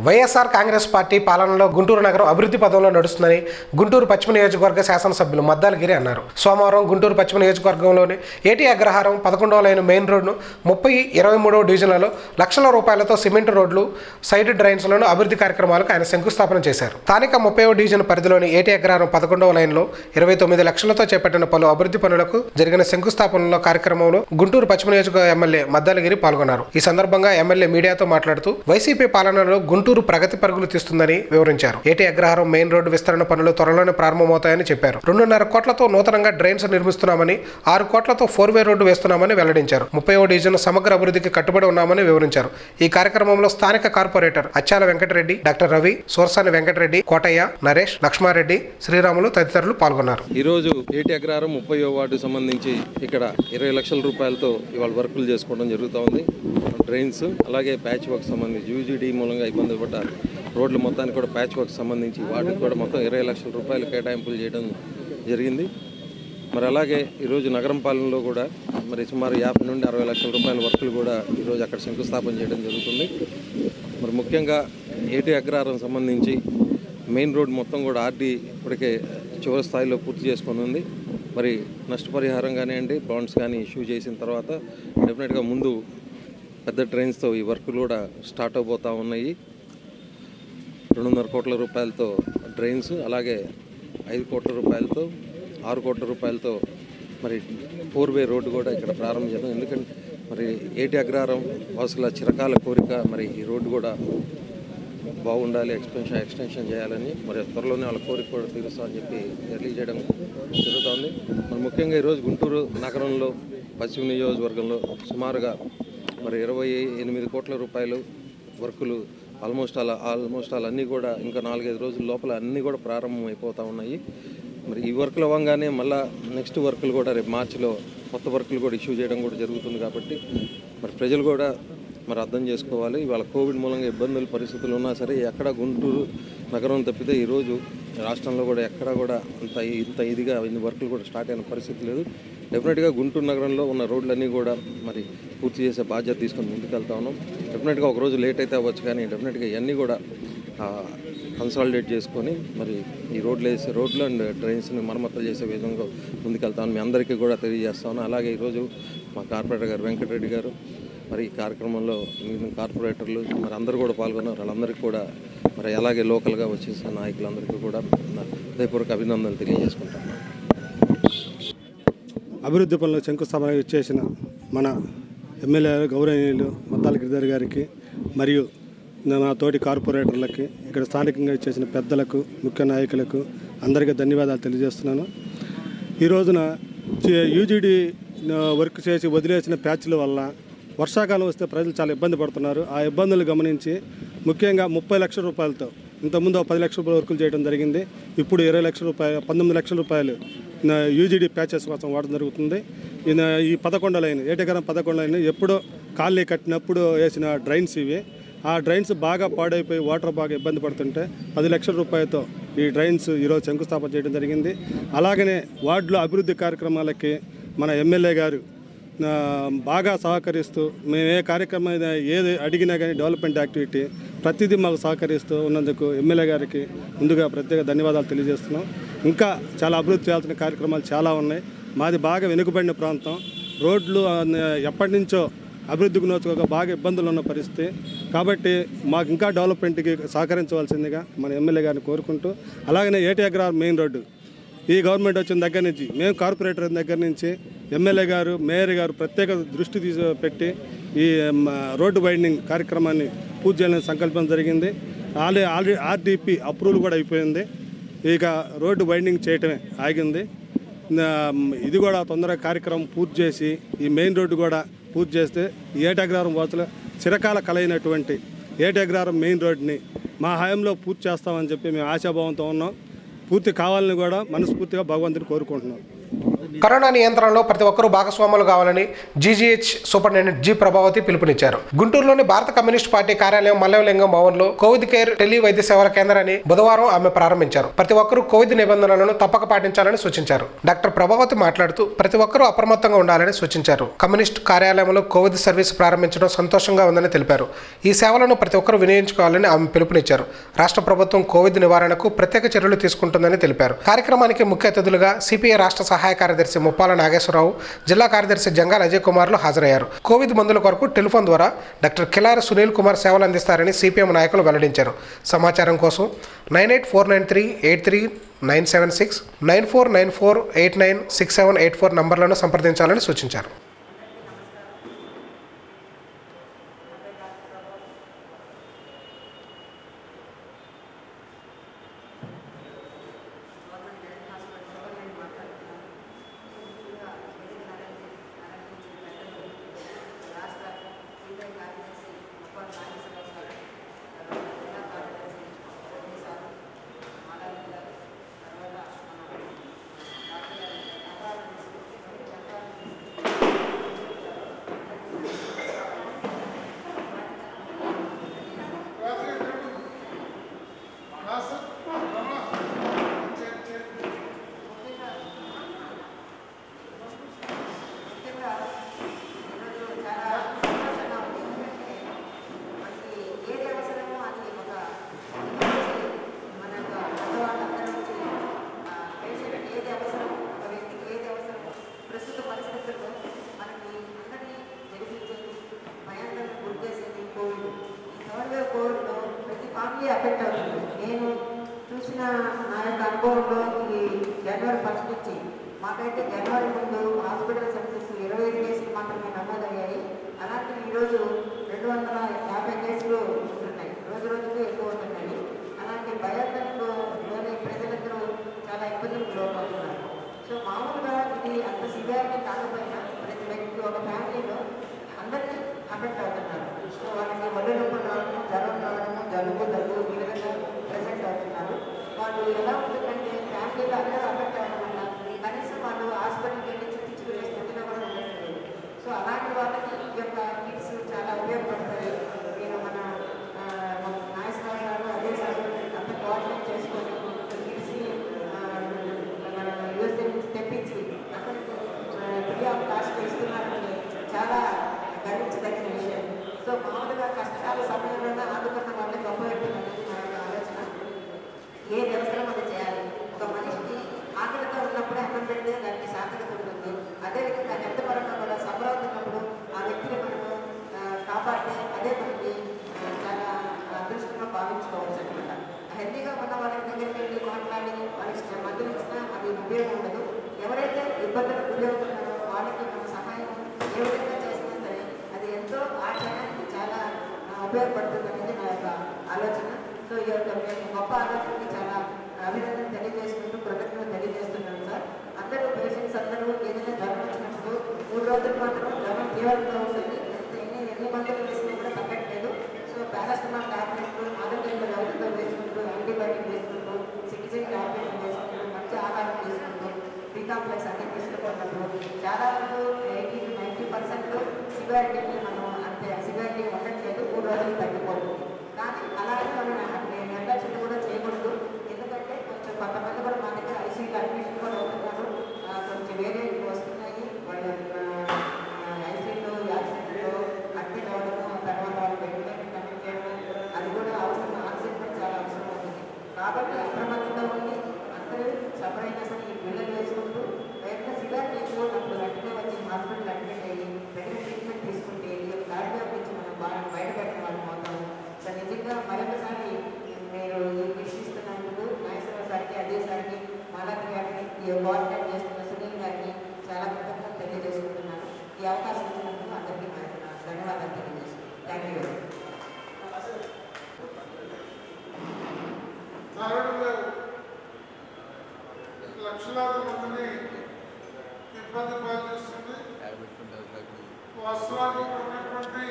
వైఎస్ఆర్ కాంగ్రెస్ పార్టీ పాలనలో గుంటూరు నగరం అభివృద్ధి పదంలో నడుస్తుందని గుంటూరు పశ్చిమ నియోజకవర్గ శాసనసభ్యులు మద్దాలగిరి అన్నారు. సోమవారం గుంటూరు పశ్చిమ నియోజకవర్గంలోని ఏటీ అగ్రహారం 11వ లైన్ మెయిన్ రోడ్ను 30, 23వ డివిజన్లలో లక్షల రూపాయలతో సిమెంట్ రోడ్లు, సైడ్ డ్రైన్స్లను అభివృద్ధి కార్యక్రమాలకు ఆయన శంకుస్థాపన చేశారు. స్థానిక 30వ డివిజన్ పరిధిలోని ఏటీ అగ్రహారం 11వ లైన్లో 29 లక్షలతో చేపట్టిన పలు అభివృద్ధి పనులకు జరిగిన శంకుస్థాపనలో కార్యక్రమంలో గుంటూరు పశ్చిమ నియోజకవర్గ ఎమ్మెల్యే మద్దాలగిరి పాల్గొన్నారు. ఈ సందర్భంగా ఎమ్మెల్యే మీడియాతో మాట్లాడుతూ వైసీపీ పాలనలో గుంటూరు ప్రగతి పరుగులు తీస్తుందని వివరించారు. ఏటీ అగ్రహారం మెయిన్ రోడ్డు విస్తరణ పనులు త్వరలోనే ప్రారంభమవుతాయని చెప్పారు. 2.5 కోట్లతో నూతనంగా డ్రైన్స్ నిర్మిస్తున్నామని, 6 కోట్లతో 4-వే రోడ్డు వేస్తున్నామని వెల్లడించారు. 30వ డివిజన్ సమగ్ర అభివృద్ధికి కట్టుబడి ఉన్నామని వివరించారు. ఈ కార్యక్రమంలో స్థానిక కార్పొరేటర్ అచ్చాల వెంకటరెడ్డి, డాక్టర్ రవి, సోర్సాని వెంకటరెడ్డి, కోటయ్య, నరేష్, లక్ష్మారెడ్డి, శ్రీరాములు తదితరులు పాల్గొన్నారు. ఈరోజు ఏటీ అగ్రహారం 30వ వార్డు సంబంధించి ఇక్కడ 20 లక్షల రూపాయలతో ఇవాళ వర్కులు చేసుకోవడం జరుగుతూ ఉంది. డ్రైన్స్ అలాగే ప్యాచ్ వర్క్ సంబంధించి యూజీడీ మూలంగా ఇబ్బంది పడ్డ రోడ్లు మొత్తానికి కూడా ప్యాచ్ వర్క్ సంబంధించి వాటికి కూడా మొత్తం 20 లక్షల రూపాయలు కేటాయింపులు చేయడం జరిగింది. మరి అలాగే ఈరోజు నగరం పాలనలో కూడా మరి సుమారు 50 నుండి 60 లక్షల రూపాయల వర్కులు కూడా ఈరోజు అక్కడ శంకుస్థాపన చేయడం జరుగుతుంది. మరి ముఖ్యంగా ఏటీ అగ్రహారం సంబంధించి మెయిన్ రోడ్ మొత్తం కూడా ఆర్డీ ఇప్పటికే చివరి స్థాయిలో పూర్తి చేసుకొని ఉంది. మరి నష్టపరిహారం కానివ్వండి, బాండ్స్ కానీ ఇష్యూ చేసిన తర్వాత డెఫినెట్గా ముందు పెద్ద ట్రైన్స్తో ఈ వర్కులు కూడా స్టార్ట్ అవబోతూ ఉన్నాయి. 2.5 కోట్ల రూపాయలతో డ్రైన్స్, అలాగే 5 కోట్ల రూపాయలతో, 6 కోట్ల రూపాయలతో మరి 4-వే రోడ్డు కూడా ఇక్కడ ప్రారంభం చేద్దాం. ఎందుకంటే మరి ఏటీ అగ్రహారం వాసుల చిరకాల కోరిక మరి ఈ రోడ్డు కూడా బాగుండాలి, ఎక్స్టెన్షన్ చేయాలని, మరి త్వరలోనే వాళ్ళ కోరిక కూడా తీరుస్తామని చెప్పి తెలియజేయడం జరుగుతుంది. మరి ముఖ్యంగా ఈరోజు గుంటూరు నగరంలో పశ్చిమ నియోజకవర్గంలో సుమారుగా మరి 28 కోట్ల రూపాయలు వర్కులు ఆల్మోస్ట్ ఆల్ అన్నీ కూడా ఇంకా 4-5 రోజుల లోపల అన్నీ కూడా ప్రారంభం అయిపోతూ ఉన్నాయి. మరి ఈ వర్కులు అవ్వగానే మళ్ళీ నెక్స్ట్ వర్కులు కూడా రేపు మార్చిలో కొత్త వర్కులు కూడా ఇష్యూ చేయడం కూడా జరుగుతుంది. కాబట్టి మరి ప్రజలు కూడా మరి అర్థం చేసుకోవాలి. ఇవాళ కోవిడ్ మూలంగా ఇబ్బందులు పరిస్థితులు ఉన్నా సరే ఎక్కడ గుంటూరు నగరం తప్పితే ఈరోజు రాష్ట్రంలో కూడా ఎక్కడ కూడా ఇంత ఇదిగా ఇన్ని వర్కులు కూడా స్టార్ట్ అయిన పరిస్థితి లేదు. డెఫినెట్గా గుంటూరు నగరంలో ఉన్న రోడ్లన్నీ కూడా మరి పూర్తి చేసే బాధ్యత తీసుకొని ముందుకెళ్తా ఉన్నాం. డెఫినెట్గా ఒకరోజు లేట్ అయితే అవ్వచ్చు, కానీ డెఫినెట్గా ఇవన్నీ కూడా కన్సాలిడేట్ చేసుకొని మరి ఈ రోడ్లు అండ్ డ్రైన్స్ని మరమ్మతులు చేసే విధంగా ముందుకెళ్తాను మీ అందరికీ కూడా తెలియజేస్తాను. అలాగే ఈరోజు మా కార్పొరేటర్ గారు వెంకటరెడ్డి గారు మరి ఈ కార్యక్రమంలో మిగిలిన కార్పొరేటర్లు మరి అందరూ కూడా పాల్గొన్నారు. వాళ్ళందరికీ కూడా మరి అలాగే లోకల్గా వచ్చేసిన నాయకులందరికీ కూడా హృదయపూర్వక అభినందనలు తెలియజేసుకుంటున్నాను. అభివృద్ధి పనులు శంకుస్థాపన చేసిన మన ఎమ్మెల్యే గౌరవనీయులు మద్దాల గిరిధర్ గారికి మరియు నా తోటి కార్పొరేటర్లకి, ఇక్కడ స్థానికంగా చేసిన పెద్దలకు, ముఖ్య నాయకులకు అందరికీ ధన్యవాదాలు తెలియజేస్తున్నాను. ఈ రోజున యూజీడీ వర్క్ చేసి వదిలేసిన ప్యాచ్ల వల్ల వర్షాకాలం వస్తే ప్రజలు చాలా ఇబ్బంది పడుతున్నారు. ఆ ఇబ్బందులు గమనించి ముఖ్యంగా 30 లక్షల రూపాయలతో ఇంతకుముందు 10 లక్షల రూపాయల వర్కులు చేయడం జరిగింది. ఇప్పుడు 20 లక్షల రూపాయలు 19 లక్షల రూపాయలు యూజీడీ ప్యాచెస్ కోసం వాడడం జరుగుతుంది. ఈ 11 లైన్ ఏటెకరం 11 లైన్ ఎప్పుడో కాలనీ కట్టినప్పుడు వేసిన డ్రైన్స్ ఇవి. ఆ డ్రైన్స్ బాగా పాడైపోయి వాటర్ బాగా ఇబ్బంది పడుతుంటే 10 లక్షల రూపాయలతో ఈ డ్రైన్స్ ఈరోజు శంకుస్థాపన చేయడం జరిగింది. అలాగనే వార్డులో అభివృద్ధి కార్యక్రమాలకి మన ఎమ్మెల్యే గారు బాగా సహకరిస్తూ మేము ఏ కార్యక్రమం ఏది అడిగినా కానీ డెవలప్మెంట్ యాక్టివిటీ ప్రతిదీ మాకు సహకరిస్తూ ఉన్నందుకు ఎమ్మెల్యే గారికి ముందుగా ప్రత్యేక ధన్యవాదాలు తెలియజేస్తున్నాం. ఇంకా చాలా అభివృద్ధి చేయాల్సిన కార్యక్రమాలు చాలా ఉన్నాయి. మాది బాగా వెనుకబడిన ప్రాంతం, రోడ్లు ఎప్పటి నుంచో అభివృద్ధికి నోచుకోక బాగా ఇబ్బందులు ఉన్న పరిస్థితి. కాబట్టి మాకు ఇంకా డెవలప్మెంట్కి సహకరించవలసిందిగా మన ఎమ్మెల్యే గారిని కోరుకుంటూ, అలాగనే ఏటీఆర్ మెయిన్ రోడ్డు ఈ గవర్నమెంట్ వచ్చిన దగ్గర నుంచి మేము కార్పొరేటర్ దగ్గర నుంచి ఎమ్మెల్యే గారు, మేయర్ గారు ప్రత్యేక దృష్టి పెట్టి ఈ రోడ్డు వైండింగ్ కార్యక్రమాన్ని పూర్తి చేయాలని సంకల్పం జరిగింది. ఆల్రెడీ ఆర్డీపీ అప్రూవల్ కూడా అయిపోయింది. ఇక రోడ్డు వైండింగ్ చేయటమే ఆగింది. ఇది కూడా తొందరగా కార్యక్రమం పూర్తి చేసి ఈ మెయిన్ రోడ్డు కూడా పూర్తి చేస్తే ఏటగ్రహారం వాసుల చిరకాల కలైనటువంటి ఏటగ్రహారం మెయిన్ రోడ్ని మా హయాంలో పూర్తి చేస్తామని చెప్పి మేము ఆశాభావంతో ఉన్నాం. పూర్తి కావాలని కూడా మనస్ఫూర్తిగా భగవంతుని కోరుకుంటున్నాం. కరోనా నియంత్రణలో ప్రతి ఒక్కరూ భాగస్వాములు కావాలని జీజీహెచ్ సూపరింటెండెంట్ జి ప్రభావతి పిలుపునిచ్చారు. గుంటూరులోని భారత కమ్యూనిస్ట్ పార్టీ కార్యాలయం మల్లవలింగం భవన్లో కోవిడ్ కేర్ టెలి వైద్య సేవల కేంద్రాన్ని బుధవారం ఆమె ప్రారంభించారు. ప్రతి ఒక్కరూ కోవిడ్ నిబంధనలను తప్పక పాటించాలని సూచించారు. డాక్టర్ ప్రభావతి మాట్లాడుతూ ప్రతి ఒక్కరూ అప్రమత్తంగా ఉండాలని సూచించారు. కమ్యూనిస్ట్ కార్యాలయంలో కోవిడ్ సర్వీస్ ప్రారంభించడం సంతోషంగా ఉందని తెలిపారు. ఈ సేవలను ప్రతి ఒక్కరూ వినియోగించుకోవాలని ఆమె పిలుపునిచ్చారు. రాష్ట్ర ప్రభుత్వం కోవిడ్ నివారణకు ప్రత్యేక చర్యలు తీసుకుంటుందని తెలిపారు. కార్యక్రమానికి ముఖ్య అతిథులుగా సిపిఐ రాష్ట్ర సహాయ కార్యదర్శి ముప్పాల నాగేశ్వరరావు, జిల్లా కార్యదర్శి జంగాల అజయ్ కుమార్లు హాజరయ్యారు. కోవిడ్ మందుల కొరకు టెలిఫోన్ ద్వారా డాక్టర్ కిలారి సునీల్ కుమార్ సేవలు అందిస్తారని సిపిఎం నాయకులు వెల్లడించారు. సమాచారం కోసం 9849383976 9494896784 నంబర్లను సంప్రదించాలని సూచించారు. ఎఫెక్ట్ అవుతుంది. నేను చూసిన నా యొక్క అనుభవంలో ఈ జనవరి 1 నుంచి మాకైతే జనవరి ముందు హాస్పిటల్ సర్వీసెస్ 25 కేసులు మాత్రమే నమోదయ్యాయి. అలాంటివి ఈరోజు 250 కేసులు ఉంటున్నాయి. రోజు రోజుకు ఎక్కువ ఉంటున్నాయి. అలాంటి భయాందోళనలోని ప్రజలందరూ చాలా ఇబ్బందులకు లోపడుతున్నారు. సో మామూలుగా ఇది అంత సివియారిటీ కాకపోయినా ప్రతి వ్యక్తి ఒక ఫ్యామిలీలో అందరికీ అఫెక్ట్ అవుతున్నారు. సో వాళ్ళకి ఒళ్ళు నొప్పులు రావడము, జ్వరం రావడము, జలుబు దగ్గు ఈ విధంగా ప్రెజెంట్ అవుతున్నారు. వాళ్ళు ఎలా ఉంటుందంటే ఫ్యామిలీలో అందరూ అఫెక్ట్ ఉన్న వాళ్ళ దగ్గరికి వెళ్ళి మాట్లాడి వాళ్ళకి మద్దతు ఇచ్చినా అది ఉపయోగం ఉండదు. ఎవరైతే ఇబ్బందులకు గురవుతున్నారో వాళ్ళకి మన సహాయం ఏ విధంగా చేసినా సరే అది ఎంతో ఆ క్షణానికి చాలా ఉపయోగపడుతుంది అనేది నా యొక్క ఆలోచన. సో ఈ యొక్క మేము గొప్ప ఆలోచనకి చాలా అభినందన తెలియజేసుకుంటూ కృతజ్ఞతలు తెలియజేస్తున్నాను సార్. అందరూ పేషెంట్స్ అందరూ ఏదైనా జ్వరం వచ్చినప్పుడు 3 రోజులు మాత్రం జ్వరం తీవ్రంగా ఉంటుంది. ఎన్ని మందులు వేసినా కూడా తగ్గట్లేదు. సో పారాసిటమాల్ టాబ్లెట్లు ఆరోగ్యంగా వ్యవస్థతో వేసుకుంటూ యాంటీబయాటిక్ వేసుకుంటూ సిటిజన్ టాబ్లెట్లు వేసుకుంటూ మంచి ఆహారం తీసుకుంటూ బీకాంప్లెక్స్ అన్ని తీసుకుంటున్నప్పుడు చాలా వరకు 80-90% సివియారిటీని మనం అంతే సివియారిటీ ఉండట్లేదు. 3 రోజులు తగ్గిపోతుంది. కానీ అలాగే మనం నిర్లక్ష్యం కూడా చేయకూడదు. ఎందుకంటే కొంచెం కొంతమంది కూడా మా దగ్గర ఐసీయూలో అడ్మిషన్ కూడా అవుతున్నారు. కొంచెం వేరే వస్తున్నాయి. వాళ్ళు ఐసీయూలో యాక్సిడెంట్లో అడ్మిట్ అవ్వడము, తర్వాత వాళ్ళు వెంటిలేటర్ కనెక్ట్ చేయడం అది కూడా అవసరం. ఆక్సిజన్ కూడా చాలా అవసరం అవుతుంది. కాబట్టి అప్రమత్తంగా ఉండి అందరూ సపరైనా సరే ఈ బిళ్ళలు వేసుకుంటూ వెంటనే సివియారిటీ ఎక్కువ ఉన్నప్పుడు వెంటనే వచ్చి హాస్పిటల్ అడ్మిట్ అయ్యి వెంటనే ట్రీట్మెంట్ తీసుకుంటే ఈ యొక్క కార్డియాక్ నుంచి మనం బయటపెట్టిన వాళ్ళం అవుతాము. సో నిజంగా మరొకసారి మీరు వీక్షిస్తున్నందుకు నాగేశ్వరరావు సార్కి, అజయ్ సార్కి, మాలాద్రి గారిని, ఈ కోఆర్డినేట్ చేస్తున్న సునీల్ గారిని చాలా కృతజ్ఞతలు తెలియజేసుకుంటున్నాను. ఈ అవకాశం ఇచ్చినందుకు అందరికీ ధన్యవాదాలు తెలియజేస్తున్నాను. Thank you. లక్షలాది మందిని ఇబ్బంది పాల్చేస్తుంది. వాస్తవానికి ఉన్నటువంటి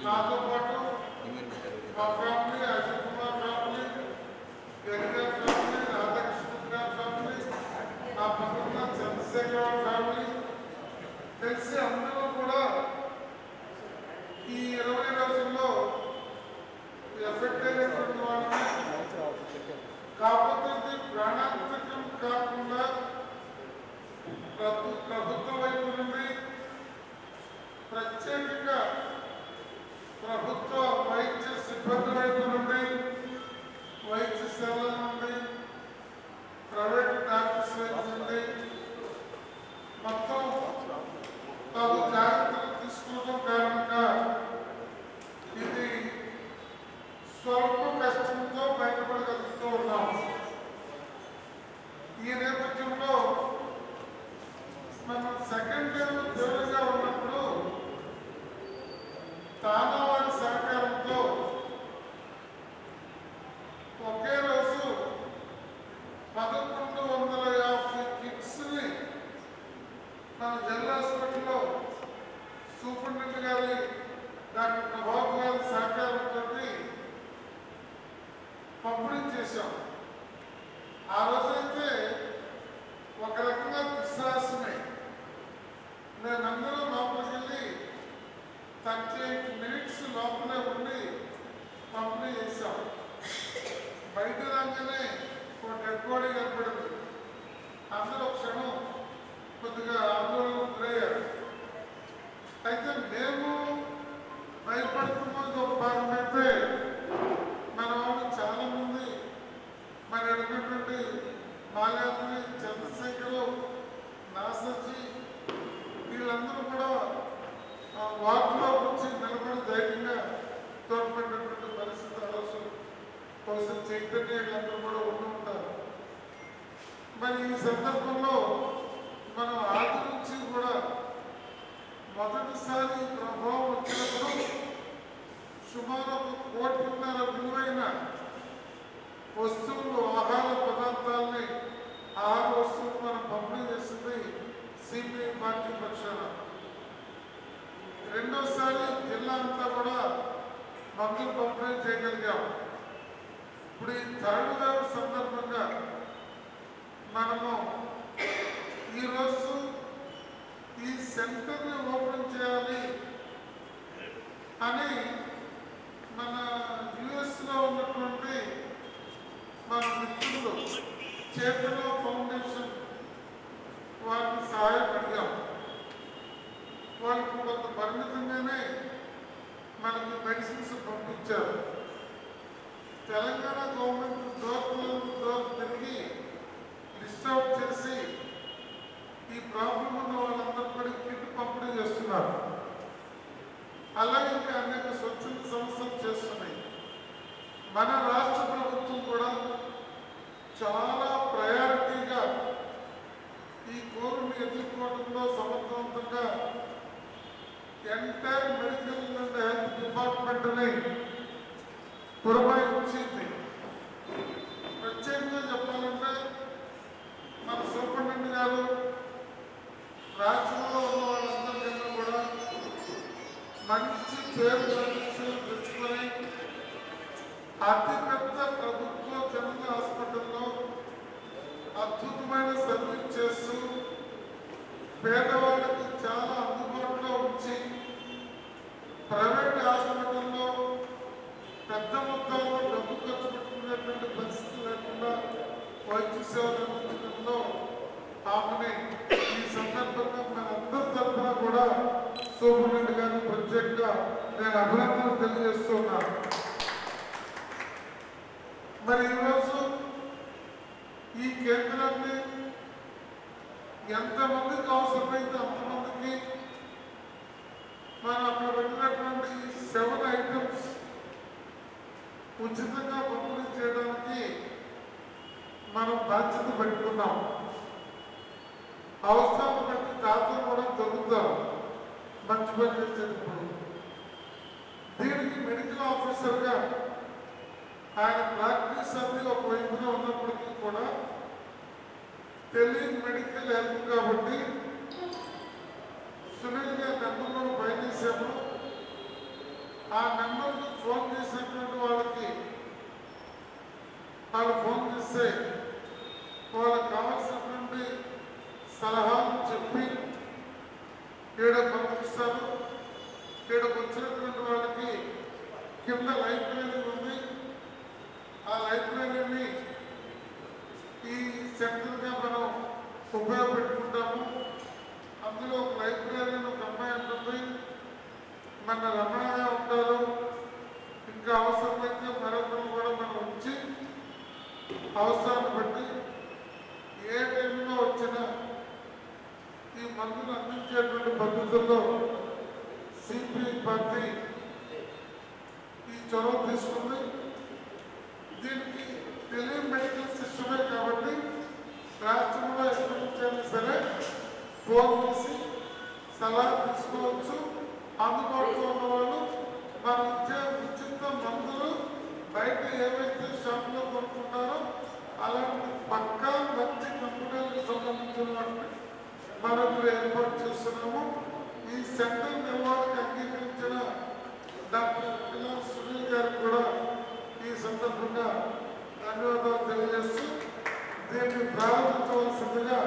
నాతో పాటు మా ఫ్యామిలీ, అజయ్ కుమార్ ఫ్యామిలీ, గరిగారి ఫ్యామిలీ, రాధాకృష్ణ గారి ఫ్యామిలీ, నా పక్కన చంద్రశేఖర్ ఫ్యామిలీ తెలిసి అందరూ కూడా ఈ 20 రోజుల్లో ఎఫెక్ట్ అయినటువంటి వాళ్ళని, కాకపోతే ఇది ప్రాణాంతకం కాకుండా ప్రభుత్వ వైపు నుండి ప్రత్యేకంగా ప్రభుత్వ వైద్య సిబ్బంది వైపు నుండి, వైద్యశాలల నుండి, ప్రైవేట్ డాక్టర్స్ వైపు నుండి మొత్తం తగు జాగ్రత్తలు తీసుకోవడం కారణంగా ఇది స్వల్ప కష్టంతో బయటపడగలుగుతూ ఉన్నాం. ఈ నేపథ్యంలో మనం సెకండ్ వేవ్ తీవ్రంగా ఉన్నప్పుడు తానా వారి సహకారంతో ఒకే రోజు 1150 కిట్స్ని మన జనరల్ హాస్పిటల్లో సూపరింటెండెంట్ గారి డాక్టర్ ప్రభాత్ గారి సహకారంతో పంపిణీ చేశాం. ఆ రోజైతే ఒక రకంగా విశ్వాసమే. మేమందరం లోపలికి వెళ్ళి 38 minutes లోపలే ఉండి పంపిణీ చేశాం. బయట రాగానే ఒక డెడ్ బాడీ కనపడింది. అందరూ ఒక క్షణం కొద్దిగా ఆందోళన గురయ్యారు. అయితే మేము భయపడుతున్నది ఒక భాగం అయితే మన వాళ్ళు చాలామంది మన అడిగినటువంటి మాలాద్రి, చంద్రశేఖరు, నాసర్జీ వీళ్ళందరూ కూడా వార్డులో వచ్చి నిలబడి ధైర్యంగా తోడ్పడినటువంటి పరిస్థితి ఆలోచన కోసం చైతన్య వీళ్ళందరూ కూడా ఉంటూ ఉంటారు. మరి ఈ సందర్భంలో మనం ఆది నుంచి కూడా మొదటిసారి ప్రభావం వచ్చినప్పుడు సుమారు 1.5 కోట్ల విలువైన వస్తువులు, ఆహార పదార్థాలని, ఆహార వస్తువులు మనం పంపిణీ చేసింది సిపిఐ పార్టీ పక్షాన. రెండోసారి జిల్లా అంతా కూడా మందులు పంపిణీ చేయగలిగాం. ఇప్పుడు ఈ థర్డ్ వేవ్ సందర్భంగా మనము ఈరోజు ఈ సెంటర్ని ఓపెన్ చేయాలి అని మన యుఎస్లో ఉన్నటువంటి మన మిత్రులు చేతుల్లో ఫౌండేషన్ వారికి సహాయం అడిగాం. వాళ్ళకి కొంత పరిమితంగానే మనకి మెడిసిన్స్ పంపించారు. తెలంగాణ గవర్నమెంట్ డోర్ తిరిగి లిస్ట్ అవుట్ చేసి ఈ ప్రాబ్లం ఉన్న వాళ్ళందరూ కూడా కిట్ పంపిణీ చేస్తున్నారు. అలాగే ఇంకా అనేక స్వచ్ఛంద సంస్థలు చేస్తున్నాయి. మన రాష్ట్ర పురమాయించింది. ప్రత్యేకంగా చెప్పాలంటే మన సూపరింటెండెంట్ గారు రాష్ట్రంలో ఉన్న వాళ్ళందరికన్నా కూడా మంచి పేరు ప్రతిష్టలు తెచ్చుకొని అతిపెద్ద ప్రభుత్వ జనరల్ హాస్పిటల్లో అద్భుతమైన సర్వీస్ చేస్తూ పేదవాళ్ళకి చాలా అందుబాటులో ఉంచి ప్రైవేట్ హాస్పిటల్లో పెద్ద మొత్తంలో డబ్బు ఖర్చు పెట్టుకునేటువంటి పరిస్థితి లేకుండా వైద్య సేవలు అందించడంలో ఆమెని ఈ సందర్భంగా మనందరి తరఫున కూడా సూపరింటెండెంట్ గారిని ప్రత్యేకంగా నేను అభినందనలు తెలియజేస్తున్నాను. మరి ఈరోజు ఈ కేంద్రాన్ని ఎంతమందికి అవసరమైతే అంతమందికి మనం అక్కడ పెట్టినటువంటి 7 ఐటమ్స్ ఉచితంగా పంపిణీ చేయడానికి మనం బాధ్యత పెట్టుకున్నాం. అవసరాన్ని బట్టి దాతలు కూడా దొరుకుతారు మంచి పని చేసేటప్పుడు. దీనికి మెడికల్ ఆఫీసర్గా ఆయన ప్రాక్టీస్ అన్ని ఒకవైపున ఉన్నప్పటికీ కూడా టెలి మెడికల్ హెల్ప్ కాబట్టి సునీల్ గారి నెంబర్లో బయలుదేశాము. ఆ నెంబర్కి ఫోన్ చేసినటువంటి వాళ్ళకి వాళ్ళు ఫోన్ చేస్తే వాళ్ళకి కావాల్సినటువంటి సలహాలు చెప్పి ఈడ పంపిస్తారు. ఈడకు వచ్చినటువంటి వాళ్ళకి కింద లైబ్రరీ ఉంది. ఆ లైబ్రరీని ఈ సెంటర్గా మనం ఉపయోగపెట్టుకుంటాము. అందులో ఒక లైబ్రరీలో ఒక అమ్మాయి ఉంటుంది, మన రమణగా ఉంటారు. ఇంకా అవసరమైతే మరొకరు కూడా మనం ఉంచి అవసరాన్ని బట్టి ఏ టైంలో వచ్చినా ఈ మందులు అందించేటువంటి పద్ధతుల్లో సిపిఐ పార్టీ ఈ చొరవ తీసుకుంది. దీనికి టెలి మెడికల్ సిస్టమే కాబట్టి రాష్ట్రంలో ఎక్కడి నుంచైనా సరే ఫోన్ చేసి సలహా తీసుకోవచ్చు. అందుబాటులో ఉన్న వాళ్ళు మనం ఇచ్చే ఉచిత మందులు బయట ఏవైతే షాప్లో కొనుక్కుంటారో అలాంటి పక్కా మంచి కంపెనీలకు సంబంధించిన వాటిని మనం ఇప్పుడు ఏర్పాటు చేస్తున్నాము. ఈ సెంటర్ నిర్వహణకు అంగీకరించిన డాక్టర్ పిల్లల సునీల్ గారికి కూడా ఈ సందర్భంగా ధన్యవాదాలు తెలియజేస్తూ దీన్ని ప్రారంభించవలసిందిగా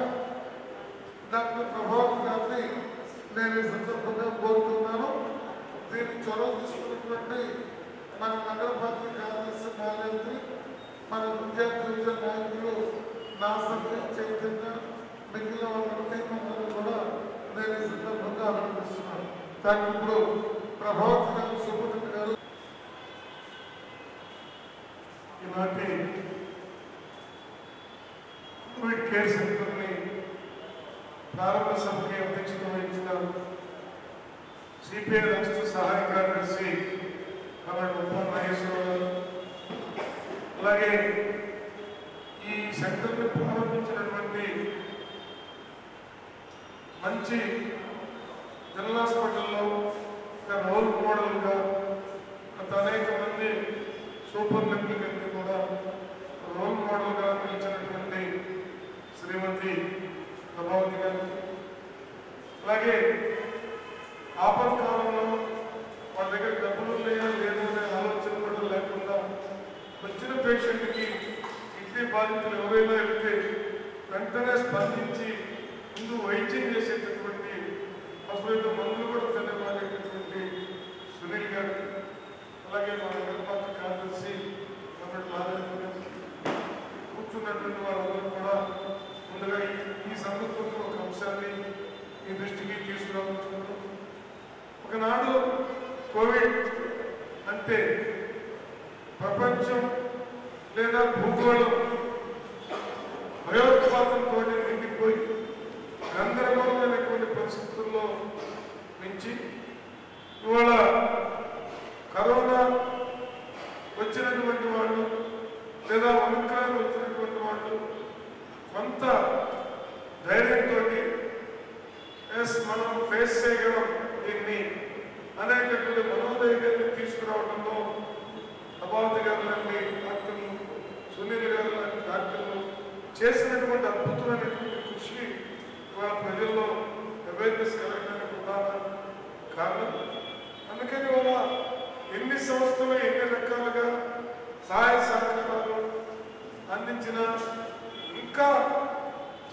డాక్టర్ ప్రభాకర్ గారిని నేను ఈ సందర్భంగా కోరుతున్నాను. దీన్ని చొరవ తీసుకున్నటువంటి మన నగర పార్టీ కార్యదర్శి నారాయణ, మన విద్యార్థి యువజన నాయకులు నాసంగి చైతన్య, మిగిలిన వాళ్ళందరూ కూడా నేను ఈ సందర్భంగా అభినందిస్తున్నాను. దానికి ఇప్పుడు ప్రభాకర్ గారు, సుబ్రహ్మణ్య గారు ఈనాటి కోవిడ్ కేర్ సెంటర్ని ప్రారంభ సభకి అధ్యక్షత వహించిన సిపిఐ రాష్ట్ర సహాయ కార్యదర్శి ఉప్పల్ నాగేశ్వరరావు గారు, అలాగే ఈ సెంటర్ని ప్రారంభించినటువంటి మంచి జనరల్ హాస్పిటల్లో ఒక రోల్ మోడల్గా గత అనేక మంది సూపరింటెండెంట్కి కూడా రోల్ మోడల్గా నిలిచినటువంటి శ్రీమతి ప్రభావతి గారు, అలాగే ఆపత్కాలంలో వాళ్ళ దగ్గర డబ్బులు ఉన్నాయా లేదా అనే ఆలోచన కూడా లేకుండా వచ్చిన పేషెంట్కి కిడ్నీ బాధితులు ఎవరైనా వెళ్తే వెంటనే స్పందించి ముందు వైద్యం చేసేటటువంటి అవసరమైన మందులు కూడా తెలియమానేటటువంటి సునీల్ గారికి, అలాగే మా నగరపాలక కార్యదర్శి కూర్చున్నటువంటి వాళ్ళందరూ కూడా ముందుగా ఈ సందర్భంలో ఒక అంశాన్ని ఈ దృష్టికి తీసుకురావచ్చున్నాను. ఒకనాడు కోవిడ్ అంటే ప్రపంచం లేదా భూగోళం భయోత్పాతంతో నిండిపోయి గందరగోళమైనటువంటి పరిస్థితుల్లో నుంచి ఇవాళ కరోనా వచ్చినటువంటి వాళ్ళు లేదా ఒమిక్రాన్ వచ్చినటువంటి వాళ్ళు కొంత ధైర్యంతో మనం ఫేస్ చేయగలం దీన్ని అనేకటువంటి మనోధైర్యాన్ని తీసుకురావడంలో అబావతి గారు లాంటి డాక్టర్లు, సునీల్ గారు లాంటి డాక్టర్లు చేసినటువంటి అద్భుతమైనటువంటి కృషి వాళ్ళ ప్రజల్లో అవేర్నెస్ కలగడానికి ప్రధాన కారణం. అందుకని వాళ్ళ ఎన్ని సంస్థలు ఎన్ని రకాలుగా సహాయ సహకారాలు అందించిన ఇంకా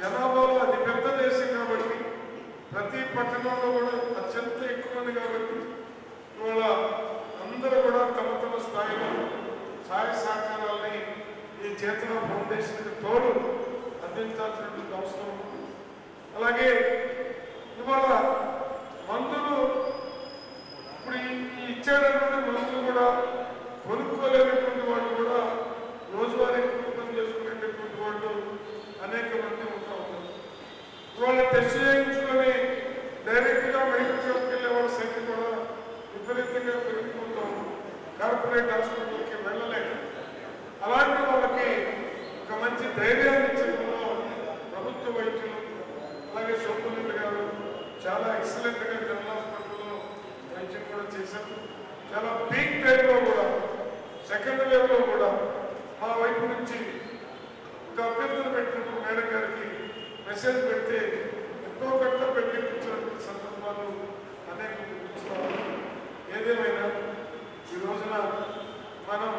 జనాభాలో అది పెద్ద దేశం కాబట్టి ప్రతి పట్టణంలో కూడా అత్యంత ఎక్కువ ఉంది కాబట్టి ఇవాళ అందరూ కూడా తమ తమ స్థాయిలో సహాయ సహకారాలని ఈ చేతన ఫౌండేషన్కి తోడు అందించాల్సినటువంటి అవసరం ఉంది. అలాగే ఇవాళ మందులు ఇప్పుడు ఈ ఇచ్చేటటువంటి మందులు కూడా కొనుక్కోలేనటువంటి వాళ్ళు కూడా రోజువారీ కుటుంబం చేసుకునేటటువంటి వాళ్ళు అనేక మంది ఉంటా ఉన్నారు. ఇవాళ టెస్ట్ చేయించుకొని డైరెక్ట్గా మెడికల్ షాప్కి వెళ్ళే వాళ్ళ సంఖ్య కూడా విపరీతంగా పెరిగిపోతూ ఉంది. కార్పొరేట్ హాస్పిటల్కి వెళ్ళలేక అలాంటి వాళ్ళకి ఒక మంచి ధైర్యాన్ని ఇచ్చడంలో ప్రభుత్వ వైద్యులు అలాగే సోమరెడ్డి గారు చాలా ఎక్సలెంట్గా జనరల్ హాస్పిటల్లో వైద్యం కూడా చేశారు. చాలా పీక్ టైంలో కూడా సెకండ్ వేవ్లో కూడా మా వైపు నుంచి ఒక అభ్యర్థులు పెట్టినప్పుడు మేడం గారికి మెసేజ్ పెడితే ఎంతో గట్ట పెట్టించినటువంటి సందర్భాలు అనేక గుర్తిస్తాము. ఏదేమైనా ఈ రోజున మనం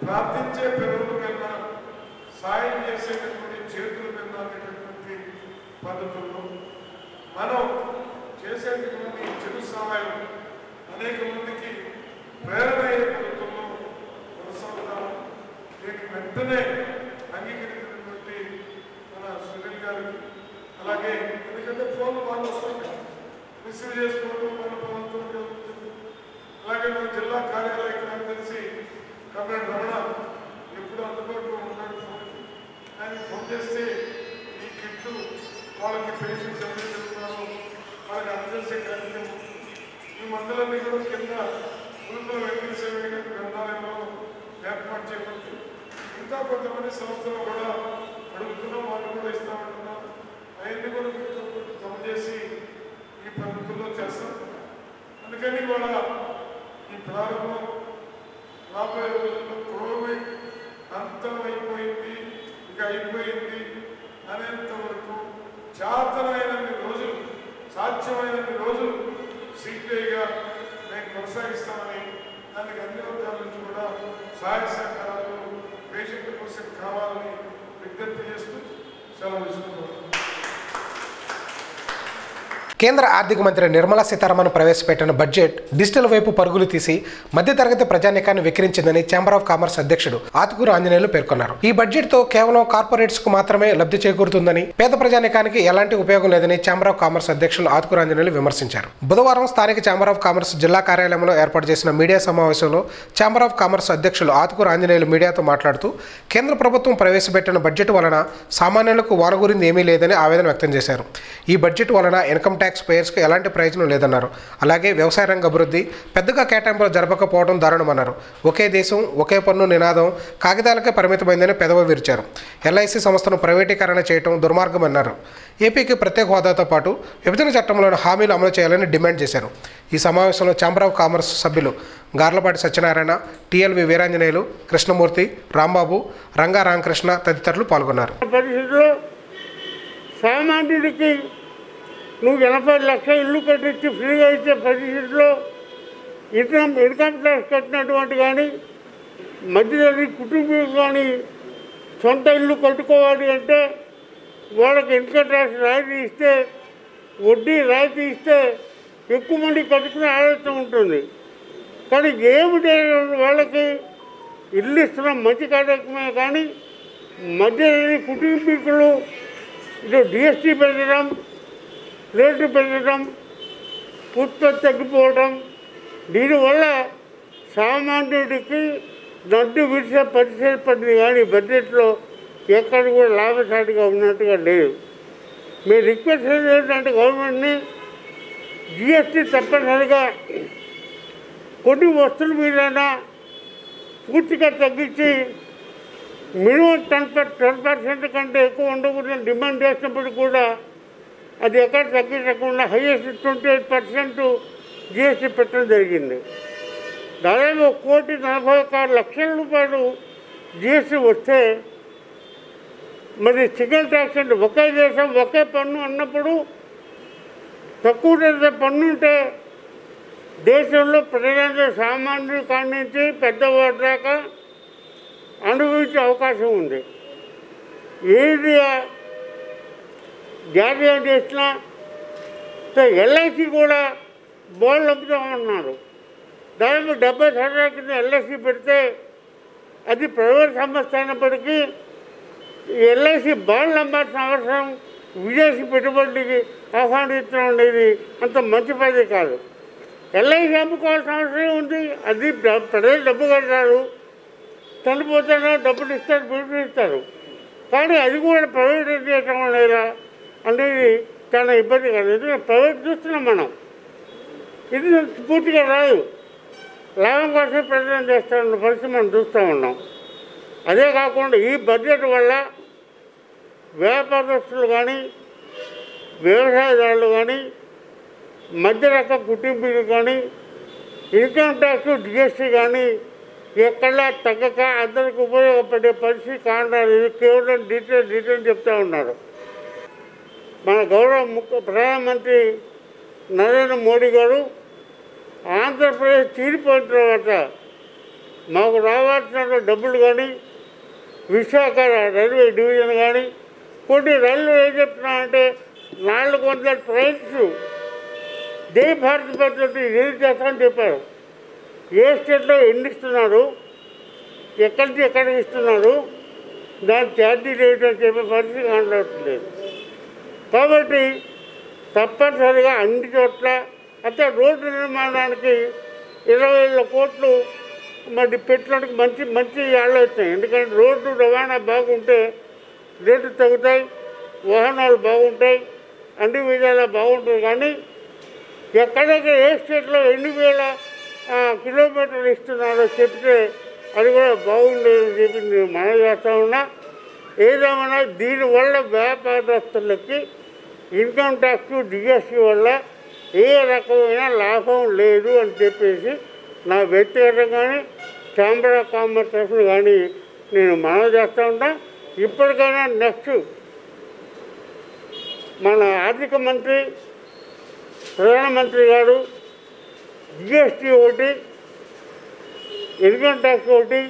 ప్రార్థించే పెదవుల కన్నా సాయం చేసేటటువంటి చేతుల కన్నా అనేటటువంటి పద్ధతుల్లో మనం చేసేటటువంటి చెడు సహాయం అనేక మందికి ప్రేరణ అయ్యే పద్ధతుల్లో కొనసాగుతాము. దీనికి వెంటనే అంగీకరించినటువంటి మన సునీల్ గారికి అలాగే ఎందుకంటే ఫోన్లు వాళ్ళు వస్తున్నాయి రిసీవ్ చేసుకోవడం మన పనులతో జరుగుతుంది. అలాగే మన జిల్లా కార్యాలయ కార్యదర్శి కమిటీ రమణ ఎప్పుడు అందుబాటులో ఉన్నాడు ఫోన్కి. ఆయన ఫోన్ చేస్తే ఈ కిట్లు వాళ్ళకి పేషెంట్స్ ఎవరు చెప్తున్నారో వాళ్ళకి అందజేసే కార్యక్రమం ఈ మందులన్నీ కూడా కింద గురుకుల వెంకటేశ్వర గ్రంథాలయంలో ఏర్పాటు చేయబడుతుంది. ఇంకా కొంతమంది సంస్థలు కూడా అడుగుతున్నాం, వాళ్ళు కూడా ఇస్తామంటున్నాం. అవన్నీ కూడా మీతో జమ చేసి ఈ పద్ధతుల్లో చేస్తాం. అందుకని ఇవాళ ఈ ప్రారంభం రాబోయే రోజుల్లో కోవిడ్ అంతమైపోయింది, ఇక అయిపోయింది అనేంత వరకు చాతనైనన్ని రోజులు సాధ్యమైనన్ని రోజులు సిపిఐగా మేము కొనసాగిస్తామని దానికి అన్ని వర్గాల నుంచి కూడా సహాయ సహకారాలు పేషెంట్ కోసం కావాలని విజ్ఞప్తి చేస్తూ సెలవు తీసుకుంటున్నాం. కేంద్ర ఆర్థిక మంత్రి నిర్మలా సీతారామన్ ప్రవేశపెట్టిన బడ్జెట్ డిజిటల్ వైపు పరుగులు తీసి మధ్యతరగతి ప్రజానీకాన్ని వెక్కిరించిందని ఛాంబర్ ఆఫ్ కామర్స్ అధ్యక్షుడు ఆతుకూరు ఆంజనేయులు పేర్కొన్నారు. ఈ బడ్జెట్ తో కేవలం కార్పొరేట్స్ కు మాత్రమే లబ్ధి చేకూరుతుందని, పేద ప్రజానీకానికి ఎలాంటి ఉపయోగం లేదని ఛాంబర్ ఆఫ్ కామర్స్ అధ్యక్షులు ఆతుకూరు ఆంజనేయులు విమర్శించారు. బుధవారం స్థానిక ఛాంబర్ ఆఫ్ కామర్స్ జిల్లా కార్యాలయంలో ఏర్పాటు చేసిన మీడియా సమావేశంలో ఛాంబర్ ఆఫ్ కామర్స్ అధ్యక్షులు ఆతుకూరు ఆంజనేయులు మీడియాతో మాట్లాడుతూ కేంద్ర ప్రభుత్వం ప్రవేశపెట్టిన బడ్జెట్ వలన సామాన్యులకు వానగురింది ఏమీ లేదని ఆవేదన వ్యక్తం చేశారు. ఈ బడ్జెట్ వలన ఇన్కమ్ ట్యాక్స్ పేయర్స్కి ఎలాంటి ప్రయోజనం లేదన్నారు. అలాగే వ్యవసాయ రంగ అభివృద్ధి పెద్దగా కేటాయింపులు జరపకపోవడం దారుణమన్నారు. ఒకే దేశం ఒకే పన్ను నినాదం కాగితాలకే పరిమితమైందని పెదవి విరిచారు. ఎల్ఐసి సంస్థను ప్రైవేటీకరణ చేయడం దుర్మార్గమన్నారు. ఏపీకి ప్రత్యేక హోదాతో పాటు విభజన చట్టంలోని హామీలు అమలు చేయాలని డిమాండ్ చేశారు. ఈ సమావేశంలో ఛాంబర్ ఆఫ్ కామర్స్ సభ్యులు గార్లపాటి సత్యనారాయణ, టిఎల్వి వీరాంజనేయులు, కృష్ణమూర్తి, రాంబాబు, రంగా రామకృష్ణ తదితరులు పాల్గొన్నారు. సామాన్యుడికి నువ్వు 80 లక్షల ఇల్లు కట్టించి ఫ్రీగా ఇచ్చే పరిస్థితిలో ఇన్కమ్ ట్యాక్స్ కట్టినటువంటి కానీ మధ్యతరగతి కుటుంబం కానీ సొంత ఇల్లు కట్టుకోవాలి అంటే వాళ్ళకి ఇన్కమ్ ట్యాక్స్ రాయితీ ఇస్తే, వడ్డీ రాయితీ ఇస్తే ఎక్కువ మంది కట్టుకునే ఆలోచన ఉంటుంది. కానీ ఏమిటి వాళ్ళకి ఇల్లు ఇస్తున్నాం మంచి కార్యక్రమే కానీ మధ్యతరగతి కుటుంబీకులు ఇటు డిఎస్టీ పెంచడం, రేట్లు పెంచడం, ఉత్పత్తి తగ్గిపోవడం, దీనివల్ల సామాన్యుడికి నడ్డు విడిచే పరిస్థితి పడింది. కానీ బడ్జెట్లో ఎక్కడ కూడా లాభసాటిగా ఉన్నట్టుగా లేదు. మీరు రిక్వెస్ట్ ఏంటంటే గవర్నమెంట్ని జిఎస్టీ తప్పనిసరిగా కొన్ని వస్తువుల మీదైనా పూర్తిగా తగ్గించి మినిమం 10% కంటే ఎక్కువ ఉండకూడదని డిమాండ్ చేసినప్పుడు కూడా అది ఎక్కడ తగ్గించకుండా హైయెస్ట్ 28% జిఎస్టీ పెట్టడం జరిగింది. దాదాపు 1,46,00,000 రూపాయలు జిఎస్టీ వస్తే మరి సింగిల్ ట్యాక్స్ అంటే ఒకే దేశం ఒకే పన్ను అన్నప్పుడు తక్కువ పన్ను ఉంటే దేశంలో ప్రజలందరూ సామాన్యుల కాడి నుంచి పెద్దవాడి దాకా అనుభవించే అవకాశం ఉంది. ఏది జాతీయం చేసినా ఎల్ఐసి కూడా బాండ్లు అమ్ముతామన్నారు. దాదాపు 70 సంవత్సరాల కింద ఎల్ఐసి పెడితే అది ప్రైవేట్ సంస్థ అయినప్పటికీ ఎల్ఐసి బాండ్లు అమ్మాల్సిన అవసరం విదేశీ పెట్టుబడికి ఆహ్వానించడం అనేది అంత మంచి పద్ధతి కాదు. ఎల్ఐసి అమ్ముకోవాల్సిన అవసరం ఉంది. అది ప్రజలు డబ్బు కడతారు, చనిపోతారో డబ్బులు ఇస్తారు, బిల్లు ఇస్తారు. కానీ అది కూడా ప్రైవేట్ చేయటం లేదా అనేది చాలా ఇబ్బంది కాదు. ఎందుకంటే ప్రైవేట్ చూస్తున్నాం మనం, ఇది పూర్తిగా రాదు. లాభం కోసం ప్రజలను చేస్తామన్న పరిస్థితి మనం చూస్తూ ఉన్నాం. అదే కాకుండా ఈ బడ్జెట్ వల్ల వ్యాపారస్తులు కానీ వ్యవసాయదారులు కానీ మధ్యరక కుటుంబీలు కానీ ఇన్కమ్ ట్యాక్స్ జిఎస్టీ కానీ ఎక్కడా తగ్గక అందరికి ఉపయోగపడే పరిస్థితి కారణాలు ఇది కేవలం డీటెయిల్ చెప్తూ ఉన్నారు. మన గౌరవ ప్రధానమంత్రి నరేంద్ర మోడీ గారు ఆంధ్రప్రదేశ్ తీరిపోయిన తర్వాత మాకు రావాల్సిన డబ్బులు కానీ విశాఖ రైల్వే డివిజన్ కానీ కొన్ని రైళ్ళు ఏం చెప్తున్నారంటే 400 ట్రైన్స్ జై భారత్ పేరుతో రిలీజ్ చేస్తామని చెప్పారు. ఏ స్టేట్లో ఎన్ని ఇస్తున్నారు, ఎక్కడి నుంచి ఎక్కడికి ఇస్తున్నారు, దాని ఛార్జీలు ఏంటని చెప్పే పరిస్థితి కనబడట్లేదు. కాబట్టి తప్పనిసరిగా అన్ని చోట్ల అంటే రోడ్డు నిర్మాణానికి 20,000 కోట్లు మరి పెట్టడానికి మంచి ఆలోచన. ఎందుకంటే రోడ్డు రవాణా బాగుంటే రేట్లు తగ్గుతాయి, వాహనాలు బాగుంటాయి, అన్ని విధాలా బాగుంటుంది. కానీ ఎక్కడెక్కడ ఏ స్టేట్లో 8,000 కిలోమీటర్లు ఇస్తున్నారో చెప్తే అది కూడా బాగుండేదని చెప్పి నేను మనం చేస్తూ ఉన్నా. ఏదేమైనా దీనివల్ల వ్యాపారస్తులకి ఇన్కమ్ ట్యాక్స్ జిఎస్టీ వల్ల ఏ రకమైన లాభం లేదు అని చెప్పేసి నా వ్యక్తిగతంగా కానీ ఛాంబర్ ఆఫ్ కామర్స్ తరఫున కానీ నేను మనం చేస్తూ ఉంటా. ఇప్పటికైనా నెక్స్ట్ మన ఆర్థిక మంత్రి ప్రధానమంత్రి గారు జిఎస్టీ ఒకటి, ఇన్కమ్ ట్యాక్స్ ఒకటి,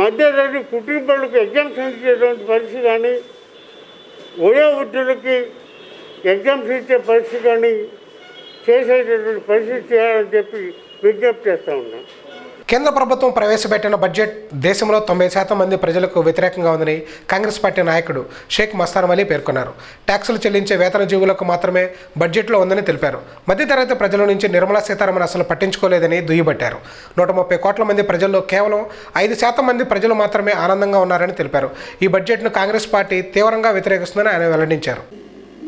మధ్యతరగతి కుటుంబాలకు ఎగ్జామ్షన్ ఇచ్చేటువంటి పరిస్థితి కానీ వయోవృద్ధులకి ఎగ్జామ్స్ ఇచ్చే పరిస్థితి కానీ చేసేటటువంటి పరిస్థితి చేయాలని చెప్పి విజ్ఞప్తి చేస్తూ ఉన్నాం. కేంద్ర ప్రభుత్వం ప్రవేశపెట్టిన బడ్జెట్ దేశంలో 90% మంది ప్రజలకు వ్యతిరేకంగా ఉందని కాంగ్రెస్ పార్టీ నాయకుడు షేక్ మస్తాన్ అలీ పేర్కొన్నారు. ట్యాక్సులు చెల్లించే వేతన జీవులకు మాత్రమే బడ్జెట్లో ఉందని తెలిపారు. మధ్యతరగతి ప్రజల నుంచి నిర్మలా సీతారామన్ అసలు పట్టించుకోలేదని దుయ్యబట్టారు. 130 కోట్ల మంది ప్రజల్లో కేవలం 5% మంది ప్రజలు మాత్రమే ఆనందంగా ఉన్నారని తెలిపారు. ఈ బడ్జెట్ను కాంగ్రెస్ పార్టీ తీవ్రంగా వ్యతిరేకిస్తుందని ఆయన వెల్లడించారు.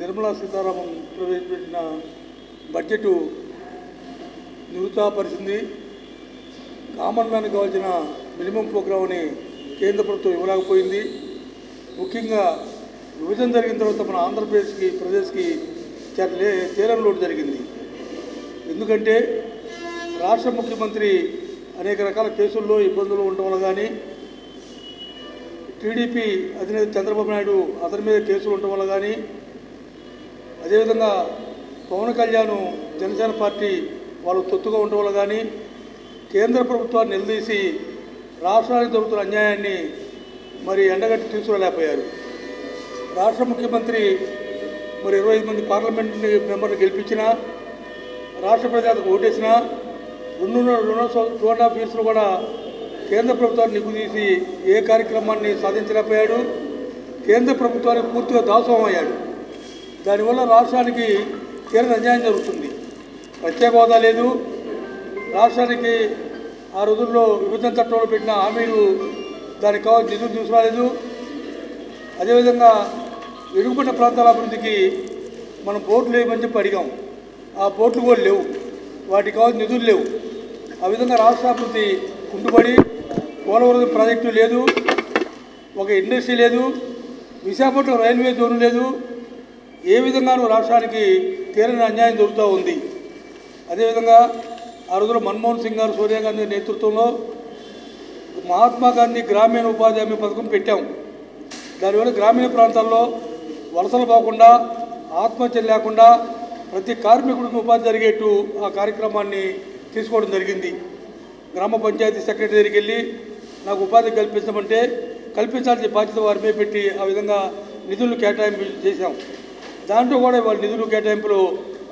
నిర్మలా సీతారామన్ ప్రవేశపెట్టిన బడ్జెట్ నిరుత్సాహపరిచింది. కామన్ మ్యాన్కి కావాల్సిన మినిమం ప్రోగ్రామ్ని కేంద్ర ప్రభుత్వం ఇవ్వలేకపోయింది. ముఖ్యంగా విభజన జరిగిన తర్వాత మన ప్రదేశ్కి తీరం లోటు జరిగింది. ఎందుకంటే రాష్ట్ర ముఖ్యమంత్రి అనేక రకాల కేసుల్లో ఇబ్బందులు ఉండడం వల్ల కానీ, టీడీపీ అధినేత చంద్రబాబు నాయుడు అతని మీద కేసులు ఉండటం వల్ల కానీ, అదేవిధంగా పవన్ కళ్యాణ్ జనసేన పార్టీ వాళ్ళు తొత్తుగా ఉండటం వల్ల కానీ కేంద్ర ప్రభుత్వాన్ని నిలదీసి రాష్ట్రానికి జరుగుతున్న అన్యాయాన్ని మరి ఎండగట్టి తీసుకురాలేకపోయారు. రాష్ట్ర ముఖ్యమంత్రి మరి 25 మంది పార్లమెంట్ మెంబర్లు గెలిపించినా, రాష్ట్ర ప్రజలకు ఓటేసినా 2.5 ఇయర్స్లో కూడా కేంద్ర ప్రభుత్వాన్ని నిగుదీసి ఏ కార్యక్రమాన్ని సాధించలేకపోయాడు. కేంద్ర ప్రభుత్వానికి పూర్తిగా దాసోహం అయ్యాడు. దానివల్ల రాష్ట్రానికి తీవ్ర అన్యాయం జరుగుతుంది. ప్రత్యేక హోదా లేదు, రాష్ట్రానికి ఆ రోజుల్లో విభజన చట్టంలో పెట్టిన హామీలు దానికి కావాల్సిన నిధులు తీసుకురాలేదు. అదేవిధంగా వెనుకబడిన ప్రాంతాల అభివృద్ధికి మనం బోర్డులు వేయమని చెప్పి అడిగాం, ఆ బోర్డులు కూడా లేవు, వాటికి కావాల్సిన నిధులు లేవు. ఆ విధంగా రాష్ట్ర అభివృద్ధి కుంటుపడి పోలవరం ప్రాజెక్టు లేదు, ఒక ఇండస్ట్రీ లేదు, విశాఖపట్నం రైల్వే జోన్ లేదు. ఏ విధంగానూ రాష్ట్రానికి తీరని అన్యాయం జరుగుతూ ఉంది. అదేవిధంగా ఆ రోజున మన్మోహన్ సింగ్ గారు, సోనియా గాంధీ నేతృత్వంలో మహాత్మా గాంధీ గ్రామీణ ఉపాధి హామీ పథకం పెట్టాము. దానివల్ల గ్రామీణ ప్రాంతాల్లో వలసలు పోకుండా, ఆత్మహత్యలు లేకుండా ప్రతి కార్మికుడికి ఉపాధి జరిగేట్టు ఆ కార్యక్రమాన్ని తీసుకోవడం జరిగింది. గ్రామ పంచాయతీ సెక్రటరీ దగ్గరికి వెళ్ళి నాకు ఉపాధి కల్పించమంటే కల్పించాల్సిన బాధ్యత వారి మీద పెట్టి ఆ విధంగా నిధులు కేటాయింపు చేశాం. దాంట్లో కూడా వాళ్ళ నిధులు కేటాయింపులు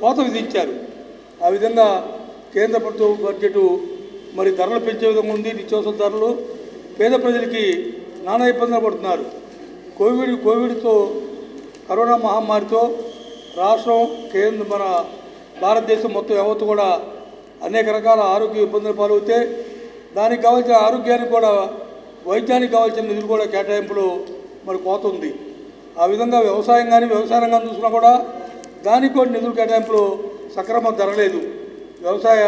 కోత విధించారు. ఆ విధంగా కేంద్ర ప్రభుత్వ బడ్జెట్ మరి ధరలు పెంచే విధంగా ఉంది. నిత్యావసర ధరలు పేద ప్రజలకి నానా ఇబ్బందులు పడుతున్నారు. కోవిడ్తో కరోనా మహమ్మారితో రాష్ట్రం, కేంద్ర, మన భారతదేశం మొత్తం యావత్తు కూడా అనేక రకాల ఆరోగ్య ఇబ్బందులు పాలవుతే దానికి కావాల్సిన ఆరోగ్యానికి కూడా, వైద్యానికి కావాల్సిన నిధులు కూడా కేటాయింపులు మరి కోత ఉంది. ఆ విధంగా వ్యవసాయం కానీ, వ్యవసాయ రంగం చూసినా కూడా దానికి కూడా నిధులు కేటాయింపులు సక్రమంగా జరగలేదు. వ్యవసాయ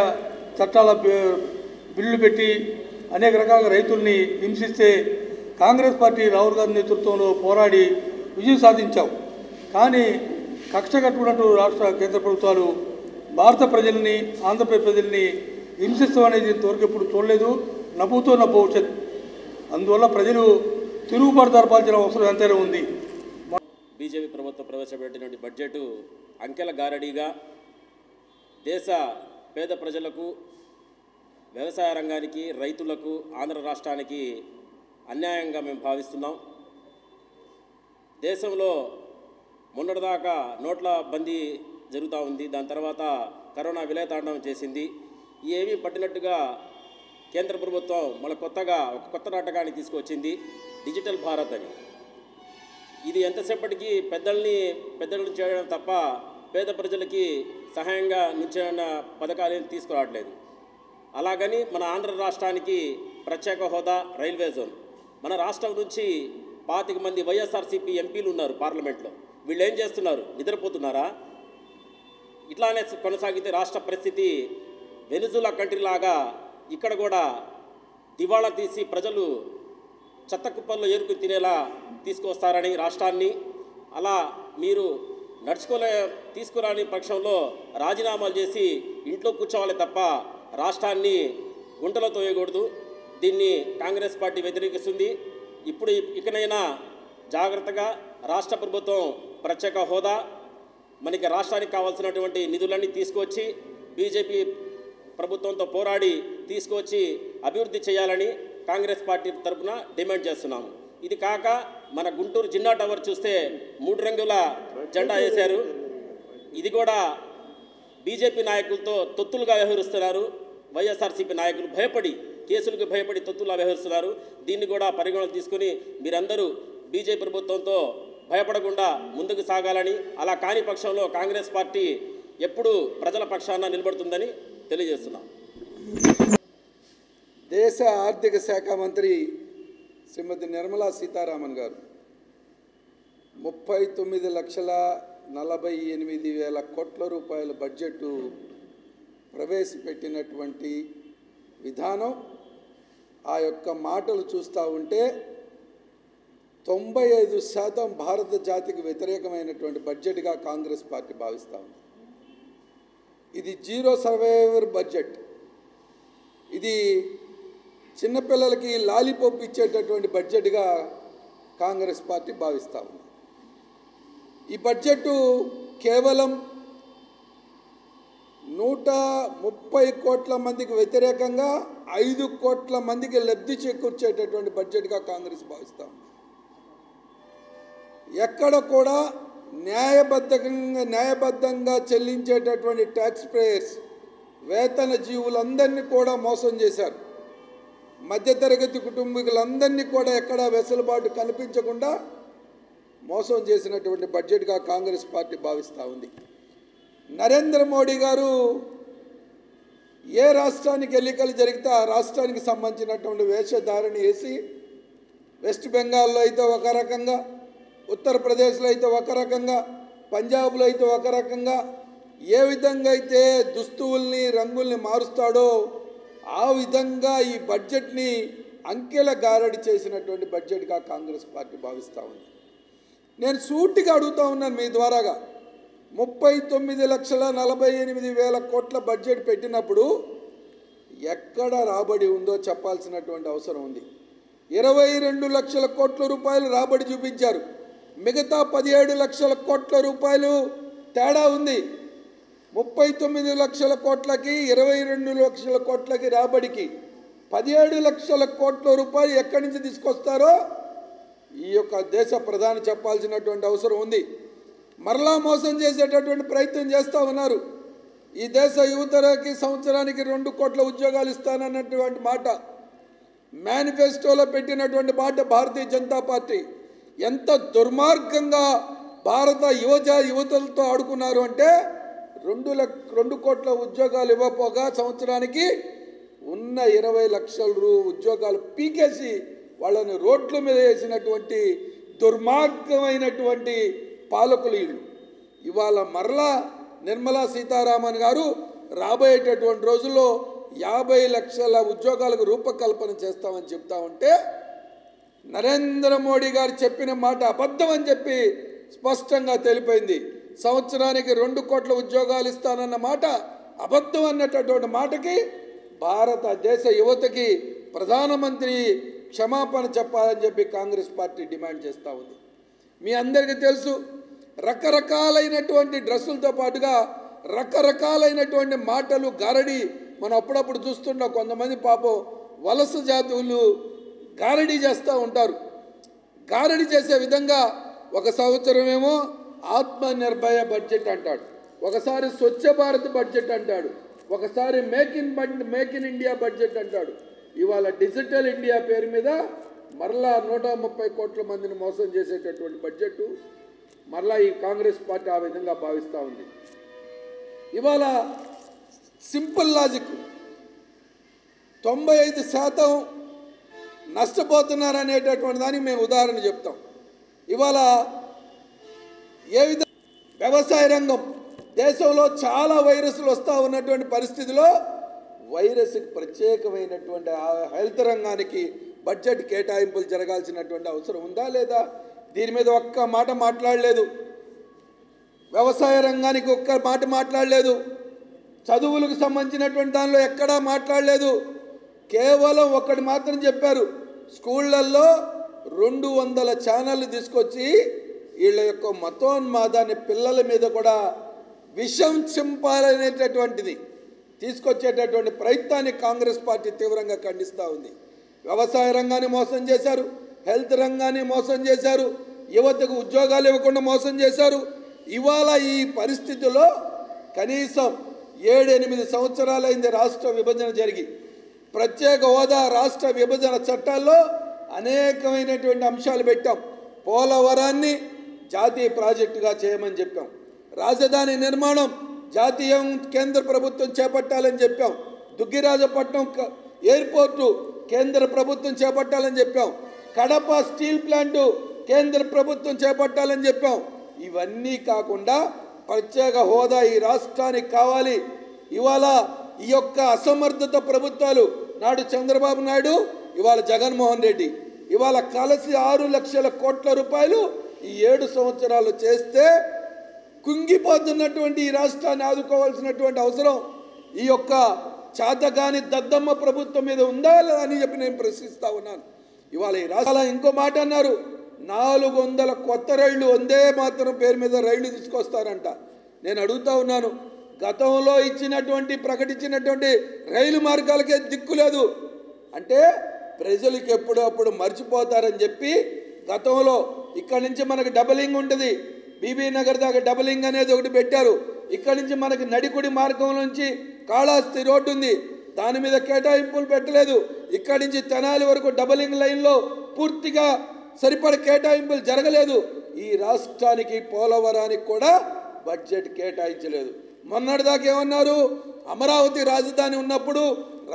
చట్టాల బిల్లులు పెట్టి అనేక రకాల రైతుల్ని హింసిస్తే కాంగ్రెస్ పార్టీ రాహుల్ గాంధీ నేతృత్వంలో పోరాడి విజయం సాధించాం. కానీ కక్ష కట్టుకున్నట్టు రాష్ట్ర కేంద్ర ప్రభుత్వాలు భారత ప్రజల్ని, ఆంధ్రప్రదేశ్ ప్రజల్ని హింసిస్తాం అనేది ఇంతవరకు ఎప్పుడు చూడలేదు. నవ్వుతో నా భవిష్యత్. అందువల్ల ప్రజలు తిరుగుబాటు జరపాల్సిన అవసరం ఎంతైనా ఉంది. బీజేపీ ప్రభుత్వం ప్రవేశపెట్టినటువంటి బడ్జెట్ అంకెల గారడీగా దేశ పేద ప్రజలకు, వ్యవసాయ రంగానికి, రైతులకు, ఆంధ్ర రాష్ట్రానికి అన్యాయంగా మేము భావిస్తున్నాం. దేశంలో మొన్నటిదాకా నోట్ల బందీ జరుగుతూ ఉంది. దాని తర్వాత కరోనా విలయతాండవం చేసింది. ఏమీ పట్టినట్టుగా కేంద్ర ప్రభుత్వం మళ్ళీ కొత్తగా ఒక కొత్త నాటకాన్ని తీసుకొచ్చింది, డిజిటల్ భారత్ అని. ఇది ఎంతసేపటికి పెద్దలను చేయడం తప్ప పేద ప్రజలకి సహాయంగా నుంచిన పథకాలు తీసుకురావట్లేదు. అలాగని మన ఆంధ్ర రాష్ట్రానికి ప్రత్యేక హోదా, రైల్వే జోన్, మన రాష్ట్రం నుంచి 25 మంది వైఎస్ఆర్సీపీ ఎంపీలు ఉన్నారు పార్లమెంట్లో. వీళ్ళు ఏం చేస్తున్నారు? నిద్రపోతున్నారా? ఇట్లానే కొనసాగితే రాష్ట్ర పరిస్థితి వెనుజులా కంట్రీ లాగా ఇక్కడ కూడా దివాళా తీసి ప్రజలు చెత్త కుప్పల్లో ఏరుకుని తినేలా తీసుకొస్తారని రాష్ట్రాన్ని. అలా మీరు తీసుకురాని పక్షంలో రాజీనామాలు చేసి ఇంట్లో కూర్చోవాలి తప్ప రాష్ట్రాన్ని గుంటలో తోయకూడదు. దీన్ని కాంగ్రెస్ పార్టీ వ్యతిరేకిస్తుంది. ఇప్పుడు ఇకనైనా జాగ్రత్తగా రాష్ట్ర ప్రభుత్వం ప్రత్యేక హోదా, మనకి రాష్ట్రానికి కావాల్సినటువంటి నిధులన్నీ తీసుకొచ్చి బీజేపీ ప్రభుత్వంతో పోరాడి తీసుకొచ్చి అభివృద్ధి చేయాలని కాంగ్రెస్ పార్టీ తరఫున డిమాండ్ చేస్తున్నాము. ఇది కాక మన గుంటూరు జిన్నా టవర్ చూస్తే 3 రంగుల జెండా వేశారు. ఇది కూడా బీజేపీ నాయకులతో తొత్తులుగా వ్యవహరిస్తున్నారు. వైఎస్ఆర్సీపీ నాయకులు కేసులకు భయపడి తొత్తులుగా వ్యవహరిస్తున్నారు. దీన్ని కూడా పరిగణలోకి తీసుకుని మీరందరూ బీజేపీ ప్రభుత్వంతో భయపడకుండా ముందుకు సాగాలని, అలా కాని పక్షంలో కాంగ్రెస్ పార్టీ ఎప్పుడూ ప్రజల పక్షాన నిలబడుతుందని తెలియజేస్తున్నాం. దేశ ఆర్థిక శాఖ మంత్రి శ్రీమతి నిర్మలా సీతారామన్ గారు 39,48,000 కోట్ల రూపాయల బడ్జెట్ ప్రవేశపెట్టినటువంటి విధానం, ఆ యొక్క మాటలు చూస్తూ ఉంటే 95% భారత జాతికి వ్యతిరేకమైనటువంటి బడ్జెట్గా కాంగ్రెస్ పార్టీ భావిస్తూ ఉంది. ఇది జీరో సర్వైవర్ బడ్జెట్. ఇది చిన్నపిల్లలకి లాలీపాప్ ఇచ్చేటటువంటి బడ్జెట్గా కాంగ్రెస్ పార్టీ భావిస్తూ ఉంది. ఈ బడ్జెట్ కేవలం 130 కోట్ల మందికి వ్యతిరేకంగా 5 కోట్ల మందికి లబ్ధి చేకూర్చేటటువంటి బడ్జెట్గా కాంగ్రెస్ భావిస్తూ ఉంది. ఎక్కడ కూడా న్యాయబద్ధంగా చెల్లించేటటువంటి ట్యాక్స్ పేయర్స్, వేతన జీవులందరినీ కూడా మోసం చేశారు. మధ్యతరగతి కుటుంబీకులందరినీ కూడా ఎక్కడా వెసులుబాటు కల్పించకుండా మోసం చేసినటువంటి బడ్జెట్గా కాంగ్రెస్ పార్టీ భావిస్తూ ఉంది. నరేంద్ర మోడీ గారు ఏ రాష్ట్రానికి ఎన్నికలు జరిగితే ఆ రాష్ట్రానికి సంబంధించినటువంటి వేషధారణ వేసి, వెస్ట్ బెంగాల్లో అయితే ఒక రకంగా, ఉత్తరప్రదేశ్లో అయితే ఒక రకంగా, పంజాబ్లో అయితే ఒక రకంగా, ఏ విధంగా అయితే దుస్తువుల్ని, రంగుల్ని మారుస్తాడో ఆ విధంగా ఈ బడ్జెట్ని అంకెల గారడి చేసినటువంటి బడ్జెట్గా కాంగ్రెస్ పార్టీ భావిస్తూ ఉంది. నేను సూటిగా అడుగుతూ ఉన్నాను మీ ద్వారాగా, 39,48,000 కోట్ల బడ్జెట్ పెట్టినప్పుడు ఎక్కడ రాబడి ఉందో చెప్పాల్సినటువంటి అవసరం ఉంది. 22 లక్షల కోట్ల రూపాయలు రాబడి చూపించారు. మిగతా 17 లక్షల కోట్ల రూపాయలు తేడా ఉంది. 39 లక్షల కోట్లకి 22 లక్షల కోట్లకి రాబడికి 17 లక్షల కోట్ల రూపాయలు ఎక్కడి నుంచి తీసుకొస్తారో ఈ యొక్క దేశ ప్రధాని చెప్పాల్సినటువంటి అవసరం ఉంది. మరలా మోసం చేసేటటువంటి ప్రయత్నం చేస్తూ ఉన్నారు. ఈ దేశ యువతకి సంవత్సరానికి 2 కోట్ల ఉద్యోగాలు ఇస్తానన్నటువంటి మాట మేనిఫెస్టోలో పెట్టినటువంటి మాట భారతీయ జనతా పార్టీ ఎంత దుర్మార్గంగా భారత యువతలతో ఆడుకున్నారు అంటే 2 కోట్ల ఉద్యోగాలు ఇవ్వపోగా సంవత్సరానికి ఉన్న 20 లక్షల ఉద్యోగాలు పీకేసి వాళ్ళని రోడ్ల మీద వేసినటువంటి దుర్మార్గమైనటువంటి పాలకులు వీళ్ళు. ఇవాళ మరలా నిర్మలా సీతారామన్ గారు రాబోయేటటువంటి రోజుల్లో 50 లక్షల ఉద్యోగాలకు రూపకల్పన చేస్తామని చెప్తా ఉంటే నరేంద్ర మోడీ గారు చెప్పిన మాట అబద్ధం అని చెప్పి స్పష్టంగా తెలిపోయింది. సంవత్సరానికి 2 కోట్ల ఉద్యోగాలు ఇస్తానన్న మాట అబద్ధం అన్నటువంటి మాటకి భారతదేశ యువతకి ప్రధానమంత్రి క్షమాపణ చెప్పాలని చెప్పి కాంగ్రెస్ పార్టీ డిమాండ్ చేస్తూ ఉంది. మీ అందరికీ తెలుసు, రకరకాలైనటువంటి డ్రెస్సులతో పాటుగా రకరకాలైనటువంటి మాటలు గారడి మనం అప్పుడప్పుడు చూస్తున్న కొంతమంది పాపం వలస జాతువులు గారడీ చేస్తూ ఉంటారు. గారడీ చేసే విధంగా ఒక సంవత్సరమేమో ఆత్మనిర్భయ బడ్జెట్ అంటాడు, ఒకసారి స్వచ్ఛ భారత్ బడ్జెట్ అంటాడు, ఒకసారి మేక్ ఇన్ ఇండియా బడ్జెట్ అంటాడు. ఇవాళ డిజిటల్ ఇండియా పేరు మీద మరలా 130 కోట్ల మందిని మోసం చేసేటటువంటి బడ్జెట్ మరలా ఈ కాంగ్రెస్ పార్టీ ఆ విధంగా భావిస్తూ ఉంది. ఇవాళ సింపుల్ లాజిక్ 95% నష్టపోతున్నారనేటటువంటి దానికి మేము ఉదాహరణ చెప్తాం. ఇవాళ ఏ విధంగా వ్యవసాయ రంగం దేశంలో చాలా వైరస్లు వస్తూ ఉన్నటువంటి పరిస్థితిలో వైరస్కి ప్రత్యేకమైనటువంటి హెల్త్ రంగానికి బడ్జెట్ కేటాయింపులు జరగాల్సినటువంటి అవసరం ఉందా లేదా? దీని మీద ఒక్క మాట మాట్లాడలేదు. వ్యవసాయ రంగానికి ఒక్క మాట మాట్లాడలేదు. చదువులకు సంబంధించినటువంటి దానిలో ఎక్కడా మాట్లాడలేదు. కేవలం ఒక్కటి మాత్రం చెప్పారు, స్కూళ్ళల్లో 200 ఛానళ్ళు తీసుకొచ్చి వీళ్ళ యొక్క మతోన్మాదాన్ని పిల్లల మీద కూడా విషం చింపాలనేటటువంటిది తీసుకొచ్చేటటువంటి ప్రయత్నాన్ని కాంగ్రెస్ పార్టీ తీవ్రంగా ఖండిస్తూ ఉంది. వ్యవసాయ రంగాన్ని మోసం చేశారు, హెల్త్ రంగాన్ని మోసం చేశారు, యువతకు ఉద్యోగాలు ఇవ్వకుండా మోసం చేశారు. ఇవాళ ఈ పరిస్థితుల్లో కనీసం 7-8 సంవత్సరాలైంది రాష్ట్ర విభజన జరిగి. ప్రత్యేక హోదా రాష్ట్ర విభజన చట్టాల్లో అనేకమైనటువంటి అంశాలు పెట్టాం. పోలవరాన్ని జాతీయ ప్రాజెక్టుగా చేయమని చెప్పాం. రాజధాని నిర్మాణం జాతీయం కేంద్ర ప్రభుత్వం చేపట్టాలని చెప్పాం. దుగ్గిరాజపట్నం ఎయిర్పోర్టు కేంద్ర ప్రభుత్వం చేపట్టాలని చెప్పాం. కడప స్టీల్ ప్లాంటు కేంద్ర ప్రభుత్వం చేపట్టాలని చెప్పాం. ఇవన్నీ కాకుండా ప్రత్యేక హోదా ఈ రాష్ట్రానికి కావాలి. ఇవాళ ఈ యొక్క అసమర్థత ప్రభుత్వాలు, నాడు చంద్రబాబు నాయుడు, ఇవాళ జగన్మోహన్ రెడ్డి, ఇవాళ కలిసి 6 లక్షల కోట్ల రూపాయలు ఈ 7 సంవత్సరాలు చేస్తే కుంగిపోతున్నటువంటి ఈ రాష్ట్రాన్ని ఆదుకోవాల్సినటువంటి అవసరం ఈ యొక్క చాతగాని దద్దమ్మ ప్రభుత్వం మీద ఉందా అని చెప్పి నేను ప్రశ్నిస్తూ ఉన్నాను. ఇవాళ ఈ రాష్ట్రాల ఇంకో మాట అన్నారు, 400 కొత్త రైళ్లు వందే మాత్రం పేరు మీద రైళ్లు తీసుకొస్తారంట. నేను అడుగుతూ ఉన్నాను, గతంలో ప్రకటించినటువంటి రైలు మార్గాలకే దిక్కు లేదు అంటే ప్రజలకు ఎప్పుడప్పుడు మర్చిపోతారని చెప్పి గతంలో ఇక్కడి నుంచి మనకు డబలింగ్ ఉంటుంది, బీబీ నగర్ దాకా డబలింగ్ అనేది ఒకటి పెట్టారు. ఇక్కడి నుంచి మనకి నడికుడి మార్గం నుంచి కాళహస్తి రోడ్డు ఉంది, దాని మీద కేటాయింపులు పెట్టలేదు. ఇక్కడి నుంచి తెనాలి వరకు డబలింగ్ లైన్లో పూర్తిగా సరిపడ కేటాయింపులు జరగలేదు. ఈ రాష్ట్రానికి పోలవరానికి కూడా బడ్జెట్ కేటాయించలేదు. మొన్నటిదాకా ఏమన్నారు, అమరావతి రాజధాని ఉన్నప్పుడు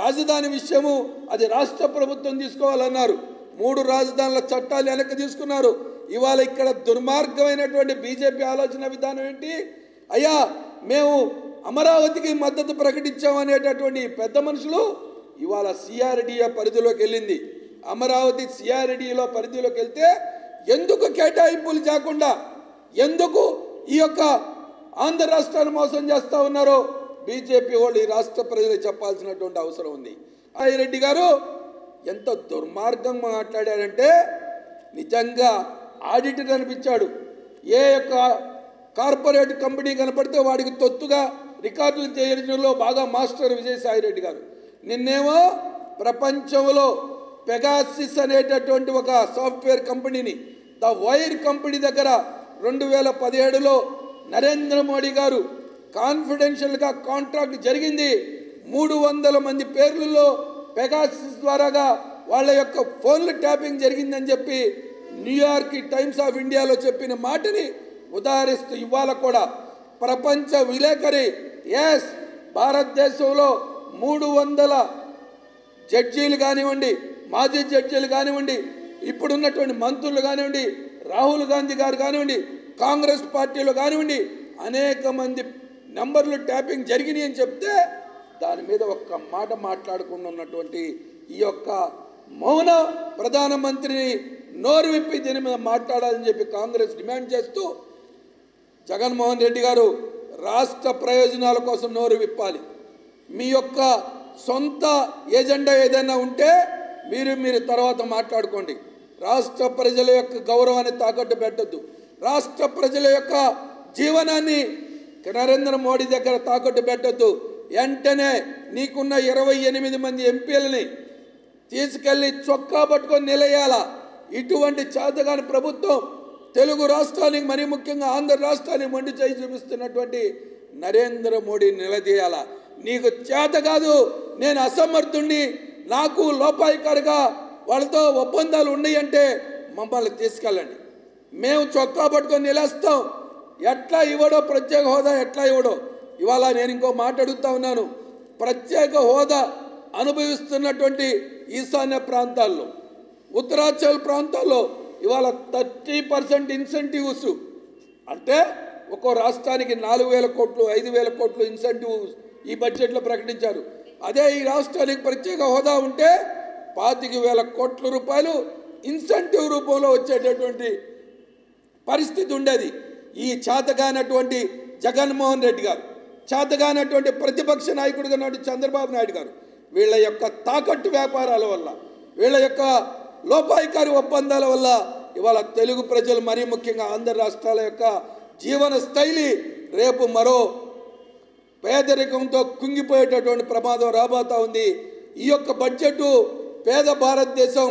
రాజధాని విషయము అది రాష్ట్ర ప్రభుత్వం తీసుకోవాలన్నారు. 3 రాజధానుల చట్టాలు వెనక్కి తీసుకున్నారు. ఇవాళ ఇక్కడ దుర్మార్గమైనటువంటి బీజేపీ ఆలోచన విధానం ఏంటి, అయ్యా మేము అమరావతికి మద్దతు ప్రకటించామనేటటువంటి పెద్ద మనుషులు ఇవాళ సిఆర్డీఏ పరిధిలోకి వెళ్ళింది. అమరావతి సిఆర్డీఏలో పరిధిలోకి వెళ్తే ఎందుకు కేటాయింపులు చేయకుండా, ఎందుకు ఈ యొక్క ఆంధ్ర రాష్ట్రాన్ని మోసం చేస్తూ ఉన్నారో బీజేపీ వాళ్ళు ఈ రాష్ట్ర ప్రజలకు చెప్పాల్సినటువంటి అవసరం ఉంది. రెడ్డి గారు ఎంత దుర్మార్గంగా మాట్లాడారంటే నిజంగా ఆడిటర్ అనిపించాడు. ఏ యొక్క కార్పొరేట్ కంపెనీ కనపడితే వాడికి తొత్తుగా రికార్డులు చేయడంలో బాగా మాస్టర్ విజయసాయిరెడ్డి గారు. నిన్నేమో ప్రపంచంలో పెగాసిస్ అనేటటువంటి ఒక సాఫ్ట్వేర్ కంపెనీని ద వైర్ కంపెనీ దగ్గర 2017లో నరేంద్ర మోడీ గారు కాన్ఫిడెన్షియల్గా కాంట్రాక్ట్ జరిగింది. 300 మంది పేర్లలో పెగాసిస్ ద్వారాగా వాళ్ళ యొక్క ఫోన్లు ట్యాపింగ్ జరిగిందని చెప్పి న్యూయార్క్ టైమ్స్ ఆఫ్ ఇండియాలో చెప్పిన మాటని ఉదాహరిస్తూ ఇవాళ కూడా ప్రపంచ విలేకరి ఎస్ భారతదేశంలో 300 జడ్జీలు కానివ్వండి, మాజీ జడ్జీలు కానివ్వండి, ఇప్పుడున్నటువంటి మంత్రులు కానివ్వండి, రాహుల్ గాంధీ గారు కానివ్వండి, కాంగ్రెస్ పార్టీలో కానివ్వండి, అనేక మంది నంబర్లు ట్యాపింగ్ జరిగినాయి అని చెప్తే దాని మీద ఒక్క మాట మాట్లాడకుండా ఉన్నటువంటి ఈ యొక్క మౌన ప్రధానమంత్రిని నోరు విప్పి దీని మీద మాట్లాడాలని చెప్పి కాంగ్రెస్ డిమాండ్ చేస్తూ జగన్మోహన్ రెడ్డి గారు రాష్ట్ర ప్రయోజనాల కోసం నోరు విప్పాలి. మీ యొక్క సొంత ఎజెండా ఏదైనా ఉంటే మీరు తర్వాత మాట్లాడుకోండి. రాష్ట్ర ప్రజల యొక్క గౌరవాన్ని తాకట్టు పెట్టద్దు. రాష్ట్ర ప్రజల యొక్క జీవనాన్ని నరేంద్ర మోడీ దగ్గర తాకట్టు పెట్టద్దు. వెంటనే నీకున్న 28 మంది ఎంపీలని తీసుకెళ్ళి చొక్కా పట్టుకొని నిలయాల. ఇటువంటి చేతగాని ప్రభుత్వం తెలుగు రాష్ట్రానికి మరీ ముఖ్యంగా ఆంధ్ర రాష్ట్రానికి మొండి చేయి చూపిస్తున్నటువంటి నరేంద్ర మోడీ నిలదీయాల. నీకు చేత కాదు, నేను అసమర్థుణ్ణి, నాకు లోపాయికారిగా వాళ్ళతో ఒప్పందాలు ఉన్నాయంటే మమ్మల్ని తీసుకెళ్ళండి, మేము చొక్కా పట్టుకొని నిలేస్తాం. ఎట్లా ఇవ్వడో ప్రత్యేక హోదా ఎట్లా ఇవ్వడో ఇవాళ నేను ఇంకో మాట అడుగుతా ఉన్నాను. ప్రత్యేక హోదా అనుభవిస్తున్నటువంటి ఈశాన్య ప్రాంతాల్లో, ఉత్తరాంచల్ ప్రాంతాల్లో ఇవాళ 30% ఇన్సెంటివ్స్, అంటే ఒక్కో రాష్ట్రానికి 4,000 కోట్లు 5,000 కోట్లు ఇన్సెంటివ్ ఈ బడ్జెట్లో ప్రకటించారు. అదే ఈ రాష్ట్రానికి ప్రత్యేక హోదా ఉంటే 25,000 కోట్ల రూపాయలు ఇన్సెంటివ్ రూపంలో వచ్చేటటువంటి పరిస్థితి ఉండేది. ఈ చేతగానటువంటి జగన్మోహన్ రెడ్డి గారు, చేతగానటువంటి ప్రతిపక్ష నాయకుడిగా నాటి చంద్రబాబు నాయుడు గారు, వీళ్ళ యొక్క తాకట్టు వ్యాపారాల వల్ల, వీళ్ళ యొక్క లోపాయికారి ఒప్పందాల వల్ల ఇవాళ తెలుగు ప్రజలు మరీ ముఖ్యంగా ఆంధ్ర రాష్ట్రాల యొక్క జీవన శైలి రేపు మరో పేదరికంతో కుంగిపోయేటటువంటి ప్రమాదం రాబోతా ఉంది. ఈ యొక్క బడ్జెట్ పేద భారతదేశం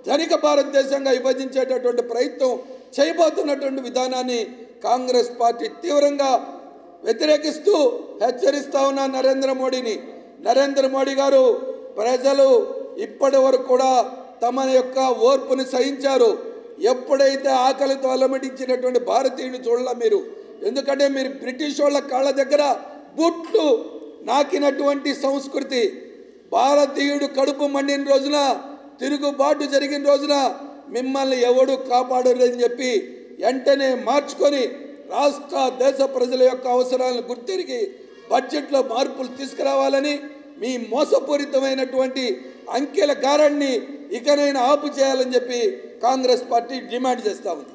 ధనిక భారతదేశంగా విభజించేటటువంటి ప్రయత్నం చేయబోతున్నటువంటి విధానాన్ని కాంగ్రెస్ పార్టీ తీవ్రంగా వ్యతిరేకిస్తూ హెచ్చరిస్తా ఉన్న నరేంద్ర మోడీని. నరేంద్ర మోడీ గారు ప్రజలు ఇప్పటి వరకు కూడా తమ యొక్క ఓర్పుని సహించారు. ఎప్పుడైతే ఆకలితో అలమటించినటువంటి భారతీయుని చూడాల మీరు, ఎందుకంటే మీరు బ్రిటిష్ వాళ్ళ కాళ్ళ దగ్గర బుట్లు నాకినటువంటి సంస్కృతి. భారతీయుడు కడుపు మండిన రోజున, తిరుగుబాటు జరిగిన రోజున మిమ్మల్ని ఎవడు కాపాడలేదని చెప్పి వెంటనే మార్చుకొని రాష్ట్ర దేశ ప్రజల యొక్క అవసరాలను గుర్తిరిగి బడ్జెట్లో మార్పులు తీసుకురావాలని, మీ మోసపూరితమైనటువంటి అంకెల గారాన్ని ఇకనైనా ఆపు చేయాలని చెప్పి కాంగ్రెస్ పార్టీ డిమాండ్ చేస్తూ ఉంది.